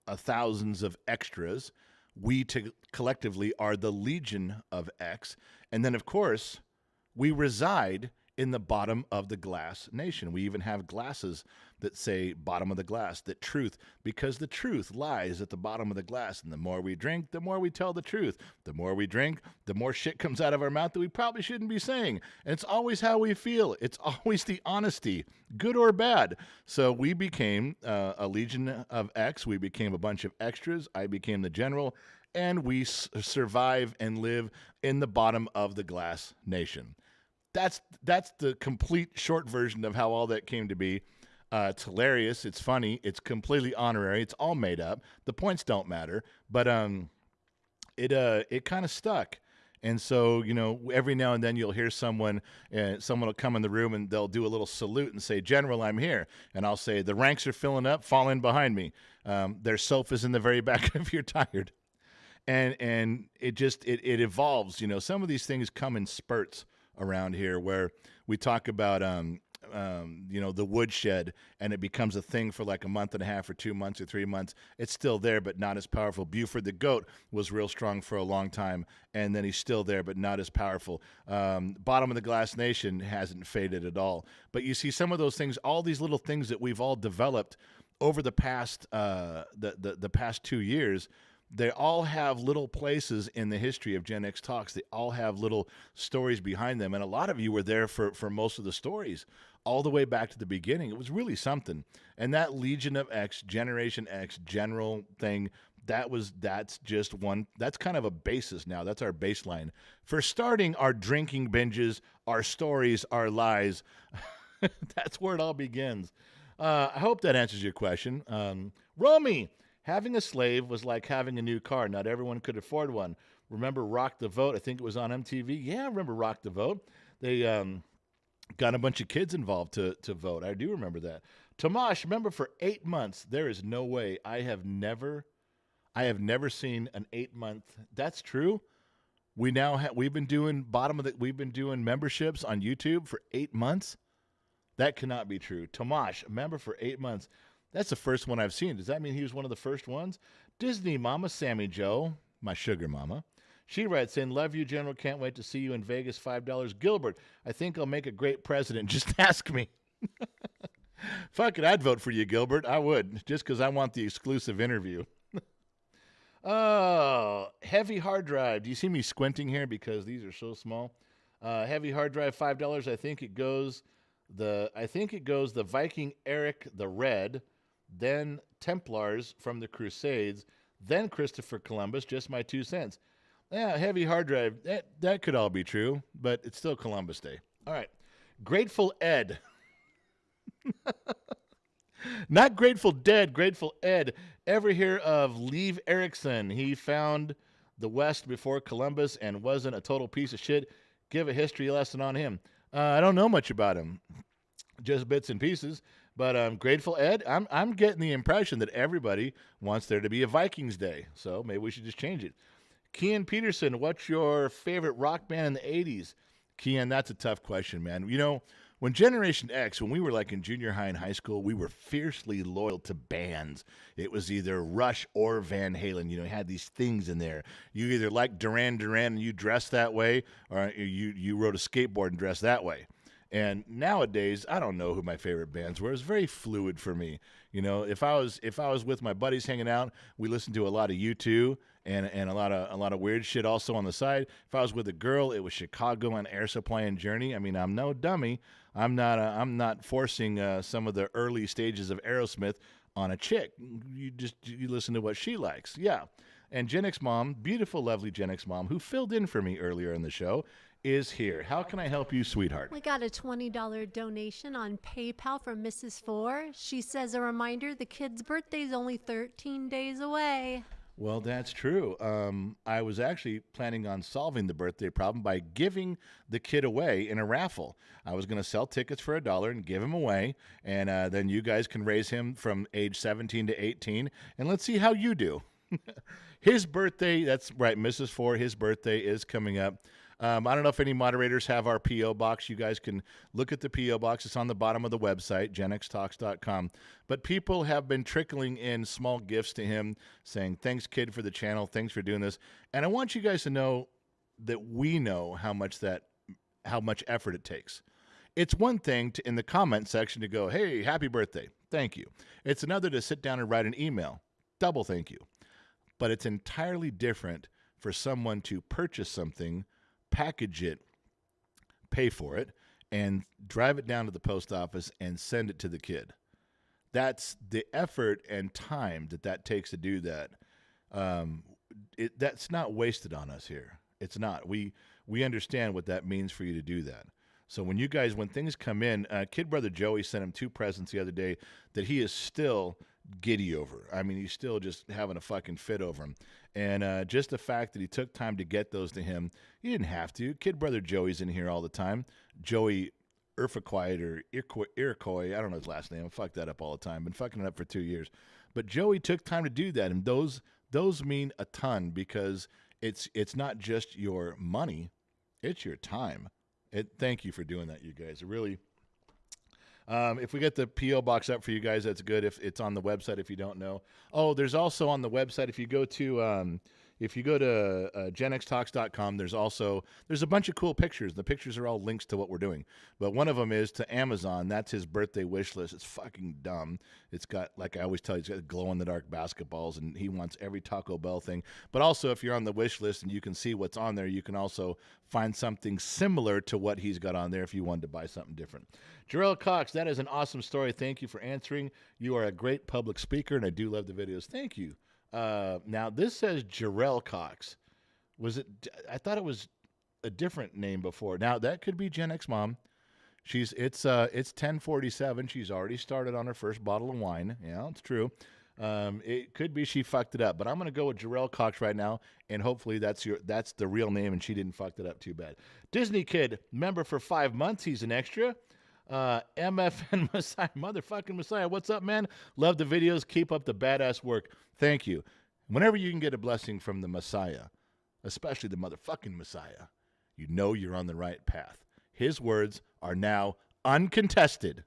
thousands of extras. We collectively are the Legion of X. And then, of course, we reside in the bottom of the glass nation. We even have glasses that say bottom of the glass, that truth, because the truth lies at the bottom of the glass. And the more we drink, the more we tell the truth. The more we drink, the more shit comes out of our mouth that we probably shouldn't be saying. And it's always how we feel. It's always the honesty, good or bad. So we became a Legion of X. We became a bunch of extras. I became the general. And we survive and live in the bottom of the glass nation. That's the complete short version of how all that came to be. It's hilarious. It's funny. It's completely honorary. It's all made up. The points don't matter, but it kind of stuck. And so, every now and then you'll hear someone will come in the room and they'll do a little salute and say, "General, I'm here." And I'll say, "The ranks are filling up. Fall in behind me. There's sofas in the very back if you're tired." And it evolves. Some of these things come in spurts around here, where we talk about the woodshed, and it becomes a thing for like a month and a half or 2 months or 3 months. It's still there, but not as powerful. Buford the goat was real strong for a long time, and then he's still there, but not as powerful. Bottom of the glass nation hasn't faded at all. But you see some of those things, all these little things that we've all developed over the past the past 2 years. They all have little places in the history of Gen X Talks. They all have little stories behind them. And a lot of you were there for most of the stories, all the way back to the beginning. It was really something. And that Legion of X, Generation X, general thing, that's just one. That's kind of a basis now. That's our baseline. For starting our drinking binges, our stories, our lies, that's where it all begins. I hope that answers your question. Romy, having a slave was like having a new car. Not everyone could afford one. Remember Rock the Vote? I think it was on MTV. Yeah, I remember Rock the Vote. They got a bunch of kids involved to vote. I do remember that. Tomash, remember for 8 months, there is no way. I have never seen an 8-month. That's true. We've been doing memberships on YouTube for 8 months. That cannot be true. Tomash, member for 8 months. That's the first one I've seen. Does that mean he was one of the first ones? Disney Mama Sammy Joe, my sugar mama. She writes in, "Love you, General. Can't wait to see you in Vegas. $5. Gilbert, I think I'll make a great president. Just ask me." Fuck it, I'd vote for you, Gilbert. I would, just because I want the exclusive interview. Oh, heavy hard drive. Do you see me squinting here because these are so small? Heavy hard drive, $5. I think it goes the Viking Eric the Red, then Templars from the Crusades, then Christopher Columbus. Just my 2 cents. Yeah, heavy hard drive. That could all be true, but it's still Columbus Day. All right. Grateful Ed. Not Grateful Dead, Grateful Ed. Ever hear of Leif Erikson? He found the West before Columbus and wasn't a total piece of shit. Give a history lesson on him. I don't know much about him, just bits and pieces. But Grateful Ed, I'm getting the impression that everybody wants there to be a Vikings Day. So maybe we should just change it. Kian Peterson, what's your favorite rock band in the 80s? Kian, that's a tough question, man. When Generation X, when we were like in junior high and high school, we were fiercely loyal to bands. It was either Rush or Van Halen. It had these things in there. You either liked Duran Duran and you dressed that way, or you rode a skateboard and dressed that way. And nowadays, I don't know who my favorite bands were. It was very fluid for me. If I was with my buddies hanging out, we listened to a lot of U2 and a lot of weird shit also on the side. If I was with a girl, it was Chicago and Air Supply and Journey. I mean, I'm no dummy. I'm not forcing some of the early stages of Aerosmith on a chick. You listen to what she likes. Yeah. And Gen X Mom, beautiful, lovely Gen X Mom, who filled in for me earlier in the show, is here. How can I help you, sweetheart? We got a $20 donation on PayPal from Mrs. Four. She says a reminder, the kid's birthday's only 13 days away. Well, that's true. I was actually planning on solving the birthday problem by giving the kid away in a raffle. I was going to sell tickets for $1 and give him away, and then you guys can raise him from age 17 to 18, and let's see how you do. His birthday, that's right, Mrs. Four, his birthday is coming up. I don't know if any moderators have our P.O. box. You guys can look at the P.O. box. It's on the bottom of the website, genxtalks.com. But people have been trickling in small gifts to him saying, thanks, kid, for the channel. Thanks for doing this. And I want you guys to know that we know how much effort it takes. It's one thing to, in the comment section, to go, hey, happy birthday. Thank you. It's another to sit down and write an email. Double thank you. But it's entirely different for someone to purchase something, package it, pay for it, and drive it down to the post office and send it to the kid. That's the effort and time that takes to do that. That's not wasted on us here. It's not. We understand what that means for you to do that. So when things come in, Kid Brother Joey sent him 2 presents the other day that he is still giddy over. I mean, he's still just having a fucking fit over him. And just the fact that he took time to get those to him, he didn't have to. Kid Brother Joey's in here all the time. Joey Irfaquite or Iroquois, I don't know his last name. I fuck that up all the time. Been fucking it up for 2 years. But Joey took time to do that, and those mean a ton because it's not just your money, it's your time. Thank you for doing that, you guys. It really... if we get the P.O. box up for you guys, that's good. If it's on the website, if you don't know. Oh, there's also on the website, if you go to genxtalks.com, there's a bunch of cool pictures. The pictures are all links to what we're doing. But one of them is to Amazon. That's his birthday wish list. It's fucking dumb. It's got, like I always tell you, it's got glow-in-the-dark basketballs, and he wants every Taco Bell thing. But also, if you're on the wish list and you can see what's on there, you can also find something similar to what he's got on there if you wanted to buy something different. Jarrell Cox, that is an awesome story. Thank you for answering. You are a great public speaker, and I do love the videos. Thank you. Now, this says Jarrell Cox. I thought it was a different name before. Now, that could be Gen X Mom. It's 10:47. She's already started on her first bottle of wine. Yeah, it's true. It could be she fucked it up, but I'm going to go with Jarrell Cox right now, and hopefully that's the real name, and she didn't fuck it up too bad. Disney Kid, member for 5 months. He's an extra. MFN Messiah, motherfucking Messiah. What's up, man? Love the videos. Keep up the badass work. Thank you. Whenever you can get a blessing from the Messiah, especially the motherfucking Messiah, you know you're on the right path. His words are now uncontested.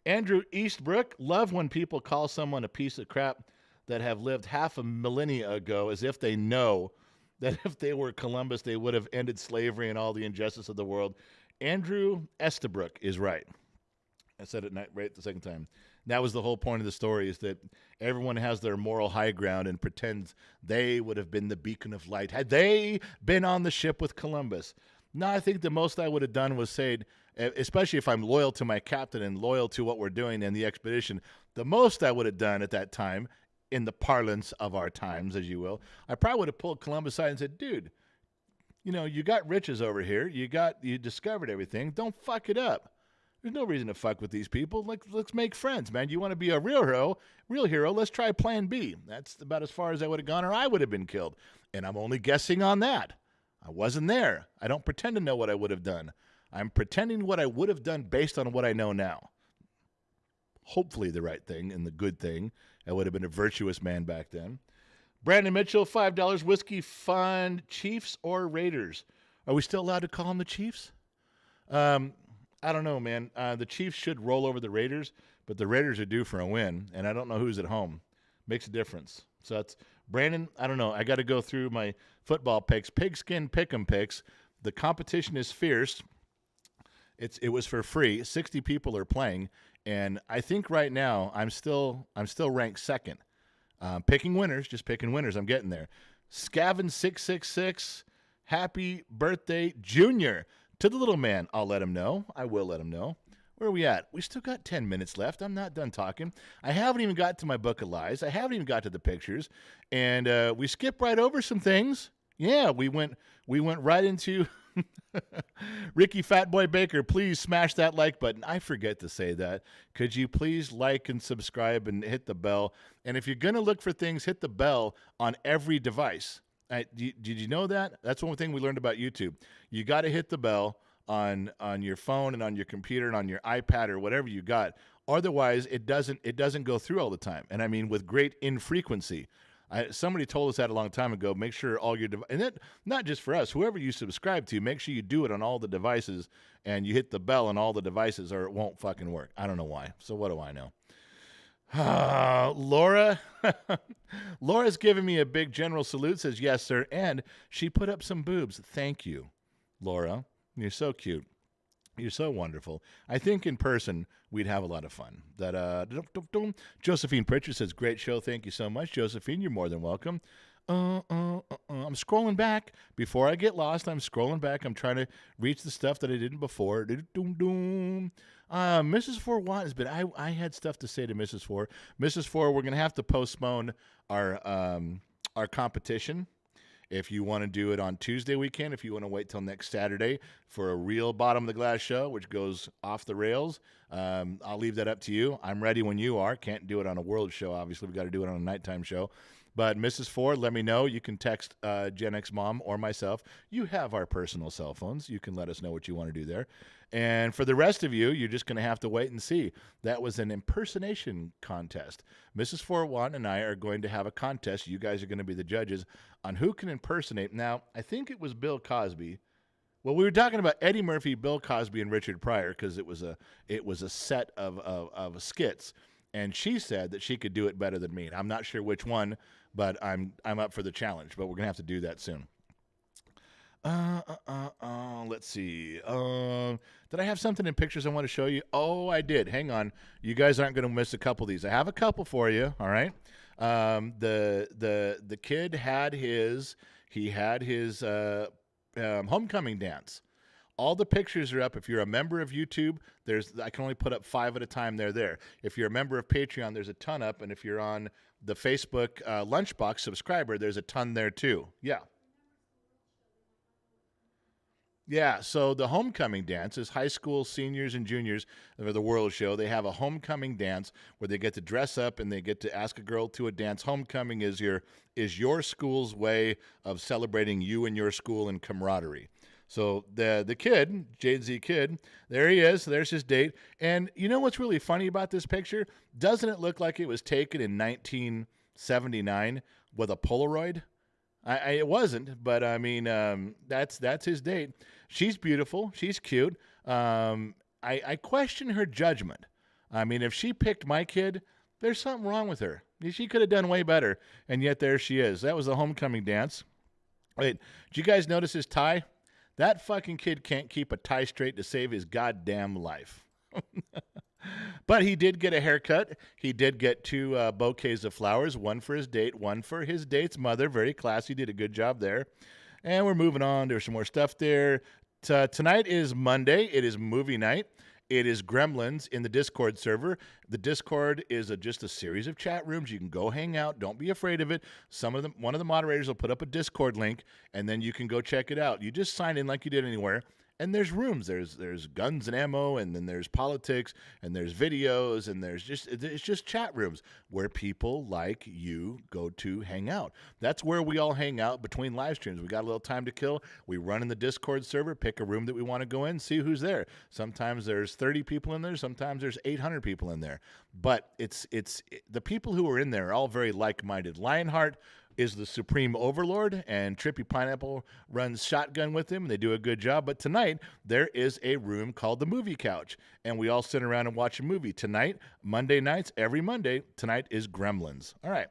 Andrew Eastbrook, love when people call someone a piece of crap that have lived half a millennia ago as if they know that if they were Columbus, they would have ended slavery and all the injustice of the world. Andrew Estabrook is right. I said it right the second time. That was the whole point of the story, is that everyone has their moral high ground and pretends they would have been the beacon of light had they been on the ship with Columbus. No, I think the most I would have done was say, especially if I'm loyal to my captain and loyal to what we're doing in the expedition, the most I would have done at that time, in the parlance of our times, as you will, I probably would have pulled Columbus aside and said, dude, you know, you got riches over here. You discovered everything. Don't fuck it up. There's no reason to fuck with these people. Let's make friends, man. You want to be a real hero, let's try plan B. That's about as far as I would have gone, or I would have been killed. And I'm only guessing on that. I wasn't there. I don't pretend to know what I would have done. I'm pretending what I would have done based on what I know now. Hopefully the right thing and the good thing. I would have been a virtuous man back then. Brandon Mitchell, $5 Whiskey Fund, Chiefs or Raiders? Are we still allowed to call them the Chiefs? I don't know, man. The Chiefs should roll over the Raiders, but the Raiders are due for a win, and I don't know who's at home. Makes a difference. So that's Brandon. I don't know. I got to go through my football picks. Pigskin Pick'em picks. The competition is fierce. It was for free. 60 people are playing, and I think right now I'm still ranked second. Picking winners, just picking winners. I'm getting there. Scavin666, happy birthday, Junior. To the little man, I'll let him know. I will let him know. Where are we at? We still got 10 minutes left. I'm not done talking. I haven't even got to my book of lies. I haven't even got to the pictures. And we skipped right over some things. Yeah, we went right into Ricky Fatboy Baker, please smash that like button. I forget to say that. Could you please like and subscribe and hit the bell? And if you're going to look for things, hit the bell on every device. Did you know that? That's one thing we learned about YouTube. You got to hit the bell on your phone and on your computer and on your iPad or whatever you got. Otherwise, it doesn't go through all the time. And I mean with great infrequency. Somebody told us that a long time ago. Make sure all your and that not just for us, whoever you subscribe to, make sure you do it on all the devices and you hit the bell on all the devices, or it won't fucking work. I don't know why. So what do I know? Laura, Laura's giving me a big general salute. Says yes, sir, and she put up some boobs. Thank you, Laura. You're so cute. You're so wonderful. I think in person we'd have a lot of fun. Josephine Pritchard says, great show. Thank you so much, Josephine. You're more than welcome. I'm scrolling back. Before I get lost, I'm scrolling back. I'm trying to reach the stuff that I didn't before. Mrs. Four wants, but I had stuff to say to Mrs. Four. Mrs. Four, we're going to have to postpone our competition. If you want to do it on Tuesday weekend, if you want to wait till next Saturday for a real bottom of the glass show, which goes off the rails, I'll leave that up to you. I'm ready when you are. Can't do it on a world show, obviously. We got to do it on a nighttime show. But Mrs. Ford, let me know. You can text Gen X Mom or myself. You have our personal cell phones. You can let us know what you want to do there. And for the rest of you, you're just going to have to wait and see. That was an impersonation contest. Mrs. Forwan and I are going to have a contest. You guys are going to be the judges on who can impersonate. Now, I think it was Bill Cosby. Well, we were talking about Eddie Murphy, Bill Cosby, and Richard Pryor because it was a set of skits. And she said that she could do it better than me. I'm not sure which one, but I'm up for the challenge. But we're going to have to do that soon. Let's see. Did I have something in pictures I want to show you? Oh, I did. Hang on. You guys aren't going to miss a couple of these. I have a couple for you. All right. The kid had his homecoming dance. All the pictures are up. If you're a member of YouTube, I can only put up 5 at a time. They're there. If you're a member of Patreon, there's a ton up. And if you're on the Facebook Lunchbox subscriber, there's a ton there too. Yeah. Yeah, so the homecoming dance is high school seniors and juniors of the World Show. They have a homecoming dance where they get to dress up and they get to ask a girl to a dance. Homecoming is your school's way of celebrating you and your school and camaraderie. So the kid, Jay-Z kid, there he is. There's his date. And you know what's really funny about this picture? Doesn't it look like it was taken in 1979 with a Polaroid? It wasn't, but I mean, that's his date. She's beautiful. She's cute. I question her judgment. I mean, if she picked my kid, there's something wrong with her. She could have done way better, and yet there she is. That was the homecoming dance. Wait, did you guys notice his tie? That fucking kid can't keep a tie straight to save his goddamn life. But he did get a haircut. He did get 2 bouquets of flowers, one for his date, one for his date's mother. Very classy. Did a good job there. And we're moving on. There's some more stuff there. Tonight is Monday. It is movie night. It is Gremlins in the Discord server. The Discord is just a series of chat rooms. You can go hang out. Don't be afraid of it. One of the moderators will put up a Discord link, and then you can go check it out. You just sign in like you did anywhere. And there's rooms. There's guns and ammo, and then there's politics, and there's videos, and it's just chat rooms where people like you go to hang out. That's where we all hang out between live streams. We got a little time to kill. We run in the Discord server, pick a room that we want to go in, see who's there. Sometimes there's 30 people in there. Sometimes there's 800 people in there. But it's the people who are in there are all very like-minded. Lionheart is the supreme overlord, and Trippy Pineapple runs shotgun with him, and they do a good job. But tonight, there is a room called the Movie Couch, and we all sit around and watch a movie. Tonight, Monday nights, every Monday, tonight is Gremlins. All right.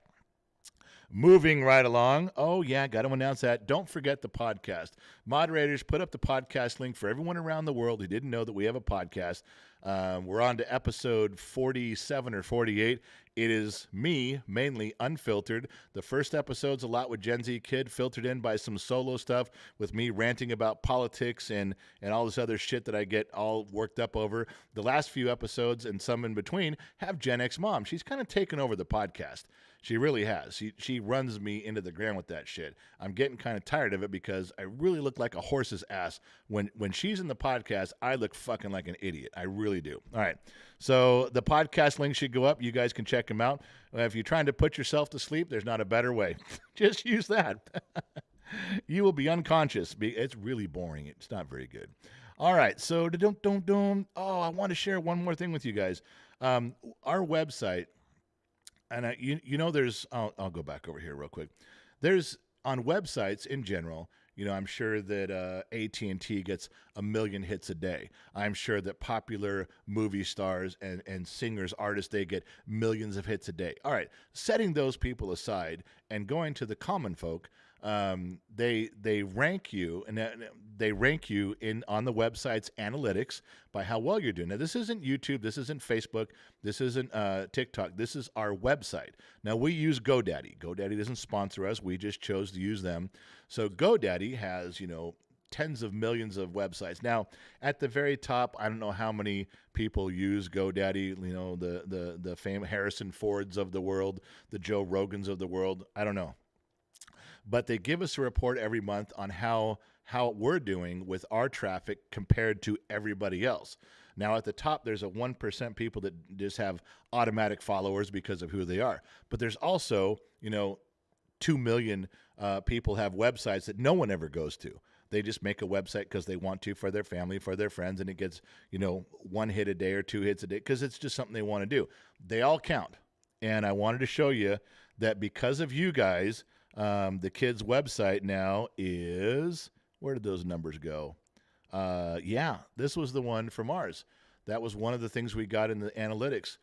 Moving right along. Oh, yeah, got to announce that. Don't forget the podcast. Moderators, put up the podcast link for everyone around the world who didn't know that we have a podcast. We're on to episode 47 or 48. It is me, mainly unfiltered. The first episode's a lot with Gen Z Kid, filtered in by some solo stuff with me ranting about politics and all this other shit that I get all worked up over. The last few episodes and some in between have Gen X Mom. She's kind of taken over the podcast. She really has. She runs me into the ground with that shit. I'm getting kind of tired of it because I really look like a horse's ass. When she's in the podcast, I look fucking like an idiot. I really do. All right. So the podcast link should go up. You guys can check them out. If you're trying to put yourself to sleep, there's not a better way. Just use that. You will be unconscious. It's really boring. It's not very good. All right. So I want to share one more thing with you guys. Our website. And there's, I'll go back over here real quick. There's on websites in general, I'm sure that AT&T gets 1 million hits a day. I'm sure that popular movie stars and singers, artists, they get millions of hits a day. All right, setting those people aside and going to the common folk, they rank you, and they rank you in on the website's analytics by how well you're doing. Now, this isn't YouTube, this isn't Facebook, this isn't TikTok. This is our website. Now, we use GoDaddy. GoDaddy doesn't sponsor us. We just chose to use them. So GoDaddy has, tens of millions of websites. Now, at the very top, I don't know how many people use GoDaddy, the famous Harrison Fords of the world, the Joe Rogans of the world. I don't know. But they give us a report every month on how we're doing with our traffic compared to everybody else. Now, at the top, there's a 1% people that just have automatic followers because of who they are. But there's also, 2 million people have websites that no one ever goes to. They just make a website because they want to for their family, for their friends, and it gets, 1 hit a day or 2 hits a day because it's just something they want to do. They all count. And I wanted to show you that because of you guys, the kids' website now is, where did those numbers go? This was the one from ours. That was one of the things we got in the analytics,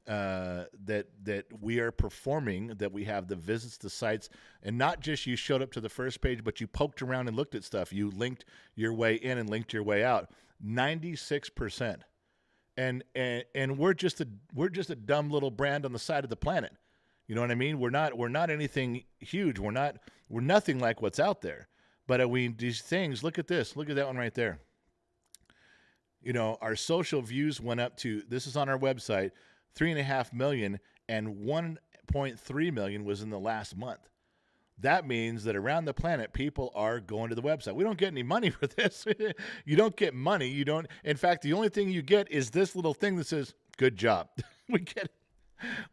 that we are performing, that we have the visits to sites, and not just you showed up to the first page, but you poked around and looked at stuff. You linked your way in and linked your way out. 96%. And we're just a dumb little brand on the side of the planet. You know what I mean? We're not anything huge. We're nothing like what's out there. But these things, look at this. Look at that one right there. Our social views went up to, this is on our website, 3.5 million, and 1.3 million was in the last month. That means that around the planet, people are going to the website. We don't get any money for this. You don't get money. You don't. In fact, the only thing you get is this little thing that says, good job.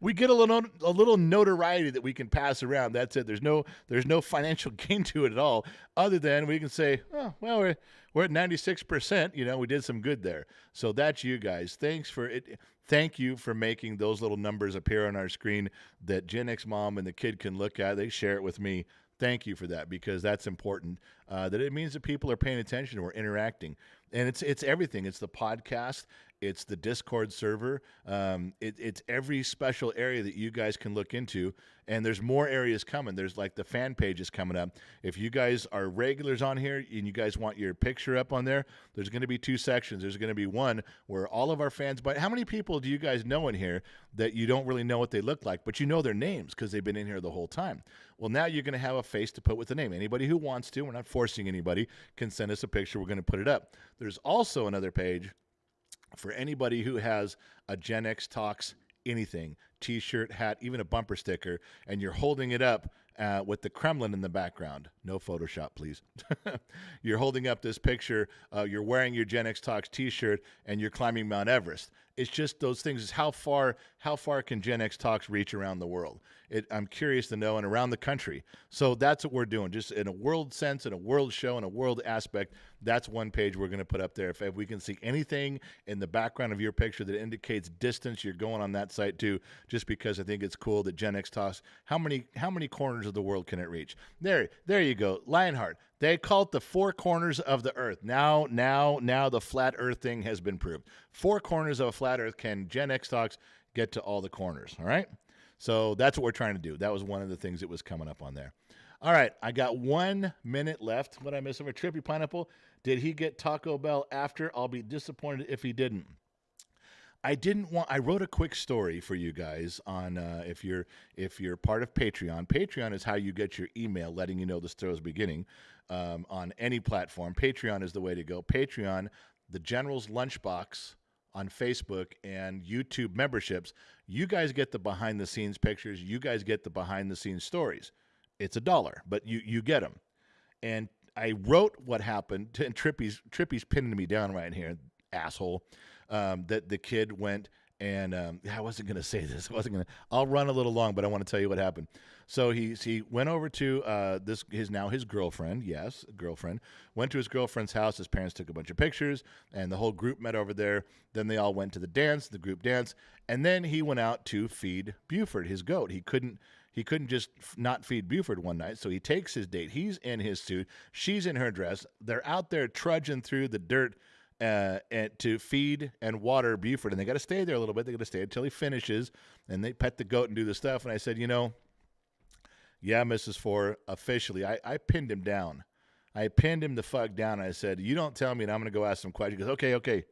We get a little notoriety that we can pass around. That's it. There's no financial gain to it at all, other than we can say, oh, well, we're at 96%. We did some good there. So that's you guys. Thanks for it. Thank you for making those little numbers appear on our screen that Gen X Mom and the kid can look at. They share it with me. Thank you for that, because that's important. That it means that people are paying attention. We're interacting, and it's everything. It's the podcast. It's the Discord server. It's every special area that you guys can look into, and there's more areas coming. There's like the fan pages coming up. If you guys are regulars on here and you guys want your picture up on there, there's going to be 2 sections. There's going to be one where all of our fans. But how many people do you guys know in here that you don't really know what they look like, but you know their names because they've been in here the whole time? Well, now you're going to have a face to put with the name. Anybody who wants to, we're not forcing anybody, can send us a picture. We're going to put it up. There's also another page for anybody who has a Gen X Talks anything, T-shirt, hat, even a bumper sticker, and you're holding it up with the Kremlin in the background. No Photoshop, please. You're holding up this picture. You're wearing your Gen X Talks T-shirt, and you're climbing Mount Everest. It's just those things. Is how far can Gen X Talks reach around the world? I'm curious to know, and around the country. So that's what we're doing, just in a world sense, in a world show, in a world aspect. That's one page we're going to put up there. If we can see anything in the background of your picture that indicates distance, you're going on that site too, just because I think it's cool that Gen X Talks, how many corners of the world can it reach? There you go. Lionheart. They call it the 4 corners of the earth. Now the flat earth thing has been proved. 4 corners of a flat earth. Can Gen X Talks get to all the corners? All right. So that's what we're trying to do. That was one of the things that was coming up on there. All right, I got 1 minute left. What I miss over Trippy Pineapple? Did he get Taco Bell after? I'll be disappointed if he didn't. I didn't want. I wrote a quick story for you guys on if you're part of Patreon. Patreon is how you get your email letting you know the show's beginning on any platform. Patreon is the way to go. Patreon, the General's Lunchbox on Facebook and YouTube memberships. You guys get the behind the scenes pictures. You guys get the behind the scenes stories. It's $1, but you get them. And I wrote what happened. And Trippy's pinning me down right here, asshole. That the kid went and I wasn't gonna say this. I'll run a little long, but I want to tell you what happened. So he went over to his girlfriend. Yes, girlfriend went to his girlfriend's house. His parents took a bunch of pictures, and the whole group met over there. Then they all went to the group dance, and then he went out to feed Buford, his goat. He couldn't just not feed Buford one night, so he takes his date. He's in his suit. She's in her dress. They're out there trudging through the dirt and to feed and water Buford, and they got to stay there a little bit. They got to stay until he finishes, and they pet the goat and do the stuff. And I said, yeah, Mrs. Four, officially, I pinned him down. I pinned him the fuck down. I said, you don't tell me, and I'm going to go ask some questions. He goes, okay.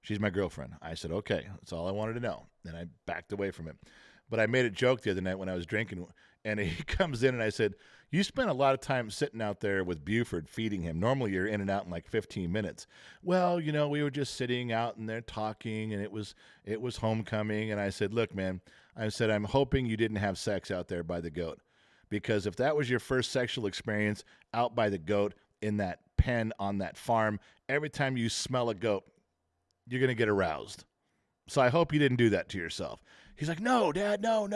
She's my girlfriend. I said, okay. That's all I wanted to know. And I backed away from it. But I made a joke the other night when I was drinking, and he comes in, and I said, you spent a lot of time sitting out there with Buford feeding him. Normally you're in and out in like 15 minutes. Well, we were just sitting out in there talking, and it was homecoming. And I said, look, man, I'm hoping you didn't have sex out there by the goat. Because if that was your first sexual experience out by the goat in that pen on that farm, every time you smell a goat, you're going to get aroused. So I hope you didn't do that to yourself. He's like, no, Dad, no.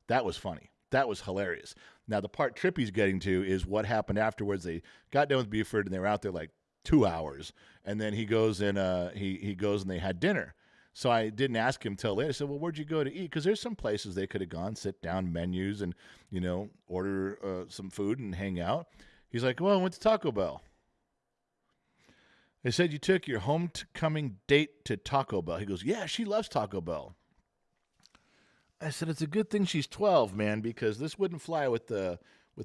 That was funny. That was hilarious. Now, the part Trippy's getting to is what happened afterwards. They got done with Buford, and they were out there like 2 hours. And then he goes and he goes and they had dinner. So I didn't ask him till later. I said, well, where'd you go to eat? Because there's some places they could have gone, sit down, menus, and, order some food and hang out. He's like, well, I went to Taco Bell. I said, you took your homecoming date to Taco Bell. He goes, yeah, she loves Taco Bell. I said, it's a good thing she's 12, man, because this wouldn't fly with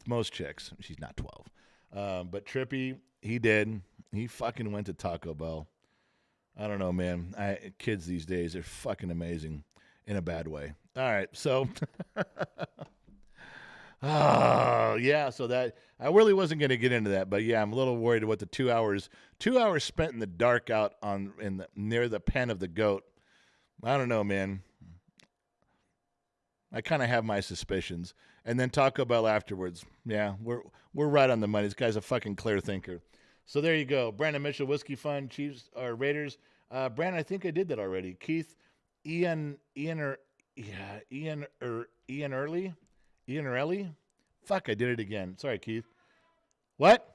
most chicks. She's not 12. But Trippy, he did. He fucking went to Taco Bell. I don't know, man. Kids these days are fucking amazing in a bad way. All right, so so that I really wasn't going to get into that, but yeah, I'm a little worried about the 2 hours spent in the dark out near the pen of the goat. I don't know, man. I kind of have my suspicions. And then Taco Bell afterwards. Yeah, we're right on the money. This guy's a fucking clear thinker. So there you go. Brandon Mitchell, Whiskey Fun, Chiefs or Raiders. Brandon, I think I did that already. Keith, Ian Early. Fuck, I did it again. Sorry, Keith. What?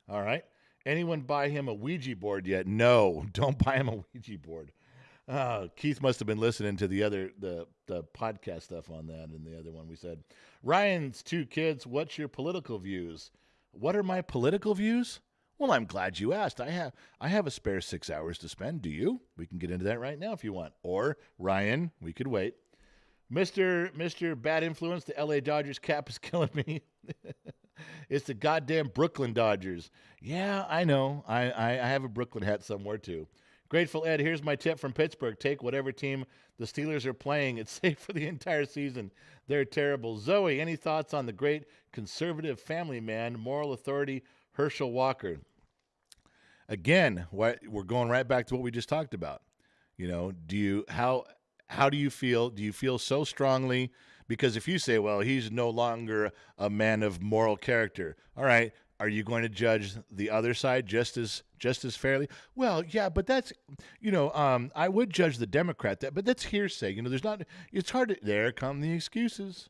All right. Anyone buy him a Ouija board yet? No, don't buy him a Ouija board. Keith must have been listening to the podcast stuff on that and the other one we said. Ryan's 2 kids, what's your political views? What are my political views? Well, I'm glad you asked. I have a spare 6 hours to spend. Do you? We can get into that right now if you want. Or, Ryan, we could wait. Mr. Bad Influence, the LA Dodgers cap is killing me. It's the goddamn Brooklyn Dodgers. Yeah, I know. I have a Brooklyn hat somewhere too. Grateful Ed, here's my tip from Pittsburgh. Take whatever team the Steelers are playing. It's safe for the entire season. They're terrible. Zoe, any thoughts on the great conservative family man, moral authority, Herschel Walker? Again, we're going right back to what we just talked about. How do you feel? Do you feel so strongly? Because if you say, well, he's no longer a man of moral character, all right, are you going to judge the other side just as fairly? Well, yeah, but that's, I would judge the Democrat, but that's hearsay. It's hard to, there come the excuses.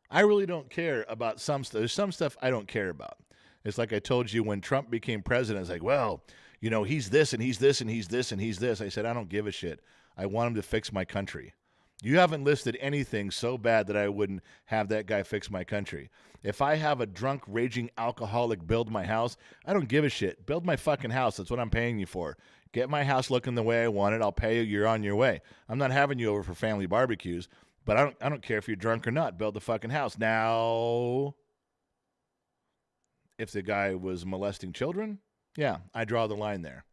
I really don't care about some stuff. There's some stuff I don't care about. It's like I told you when Trump became president, it's like, well, he's this and he's this and he's this and he's this. I said, I don't give a shit. I want him to fix my country. You haven't listed anything so bad that I wouldn't have that guy fix my country. If I have a drunk, raging alcoholic build my house, I don't give a shit. Build my fucking house. That's what I'm paying you for. Get my house looking the way I want it. I'll pay you. You're on your way. I'm not having you over for family barbecues, but I don't care if you're drunk or not. Build the fucking house. Now, if the guy was molesting children, yeah, I draw the line there.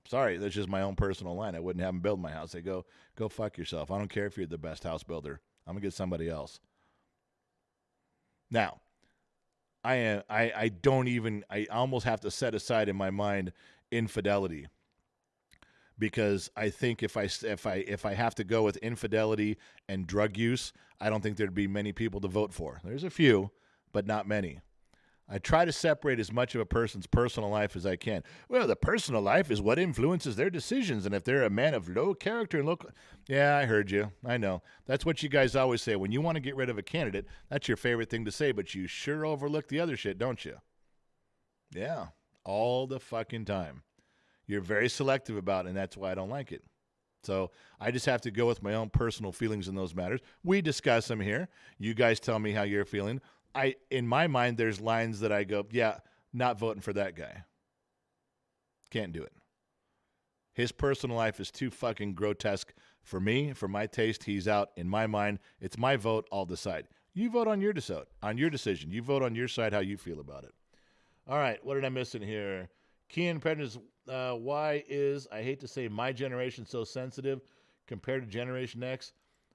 Sorry, that's just my own personal line. I wouldn't have them build my house. They go fuck yourself. I don't care if you're the best house builder. I'm gonna get somebody else. Now, I don't even. I almost have to set aside in my mind infidelity, because I think if I have to go with infidelity and drug use, I don't think there'd be many people to vote for. There's a few, but not many. I try to separate as much of a person's personal life as I can. Well, the personal life is what influences their decisions, and if they're a man of low character and low... Yeah, I heard you. I know. That's what you guys always say. When you want to get rid of a candidate, that's your favorite thing to say, but you sure overlook the other shit, don't you? Yeah, all the fucking time. You're very selective about it, and that's why I don't like it. So I just have to go with my own personal feelings in those matters. We discuss them here. You guys tell me how you're feeling. In my mind, there's lines that I go, yeah, not voting for that guy. Can't do it. His personal life is too fucking grotesque for me. For my taste, he's out. In my mind, it's my vote. I'll decide. You vote on your decision. You vote on your side how you feel about it. All right, what did I miss in here? Kean Prejudice, why is, I hate to say, my generation so sensitive compared to Generation X?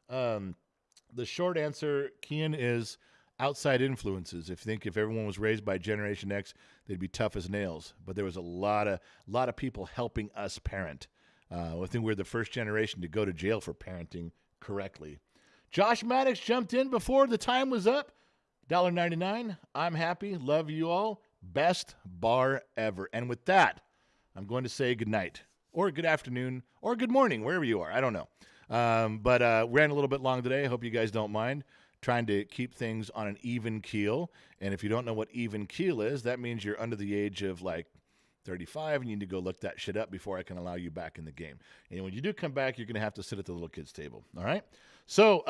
The short answer, Kean, is outside influences. If everyone was raised by Generation X, they'd be tough as nails. But there was a lot of people helping us parent. I think we're the first generation to go to jail for parenting correctly. Josh Maddox jumped in before the time was up. $1.99. I'm happy. Love you all. Best bar ever. And with that, I'm going to say good night, or good afternoon, or good morning, wherever you are. I don't know. But ran a little bit long today. I hope you guys don't mind. Trying to keep things on an even keel. And if you don't know what even keel is, that means you're under the age of like 35 and you need to go look that shit up before I can allow you back in the game. And when you do come back, you're going to have to sit at the little kids table. All right? So,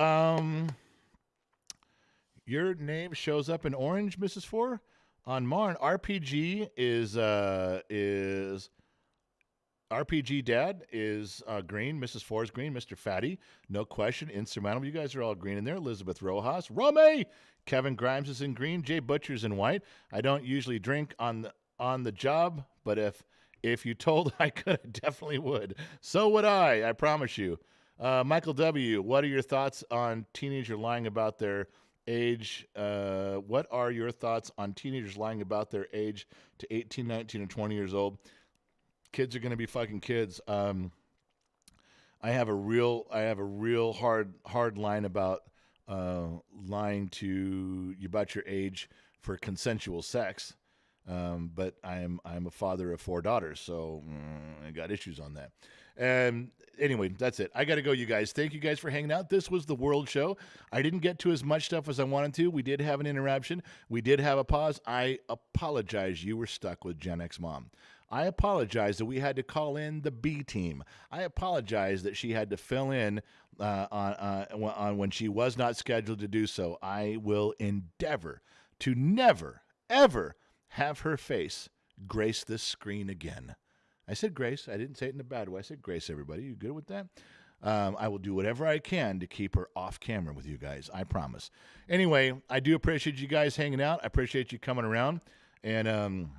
your name shows up in orange, Mrs. Four. On Marn, RPG is RPG Dad is green. Mrs. Four is green. Mr. Fatty, no question, insurmountable. You guys are all green in there. Elizabeth Rojas, Rome, Kevin Grimes is in green. Jay Butcher's in white. I don't usually drink on the job, but if you told I could, I definitely would. So would I promise you. Michael W., what are your thoughts on teenager lying about their age? What are your thoughts on teenagers lying about their age to 18, 19, and 20 years old? Kids are going to be fucking kids. I have a real hard line about lying to you about your age for consensual sex. But I'm a father of 4 daughters, so I got issues on that. Anyway, that's it. I got to go, you guys. Thank you guys for hanging out. This was the World Show. I didn't get to as much stuff as I wanted to. We did have an interruption. We did have a pause. I apologize. You were stuck with Gen X Mom. I apologize that we had to call in the B team. I apologize that she had to fill in on when she was not scheduled to do so. I will endeavor to never, ever have her face grace this screen again. I said grace. I didn't say it in a bad way. I said grace, everybody. You good with that? I will do whatever I can to keep her off camera with you guys. I promise. Anyway, I do appreciate you guys hanging out. I appreciate you coming around. And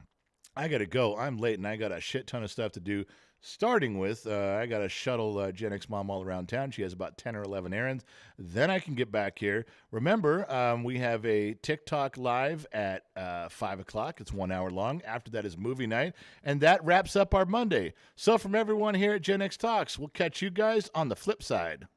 I got to go. I'm late, and I got a shit ton of stuff to do. Starting with, I got to shuttle Gen X Mom all around town. She has about 10 or 11 errands. Then I can get back here. Remember, we have a TikTok live at 5 o'clock. It's 1 hour long. After that is movie night. And that wraps up our Monday. So from everyone here at Gen X Talks, we'll catch you guys on the flip side.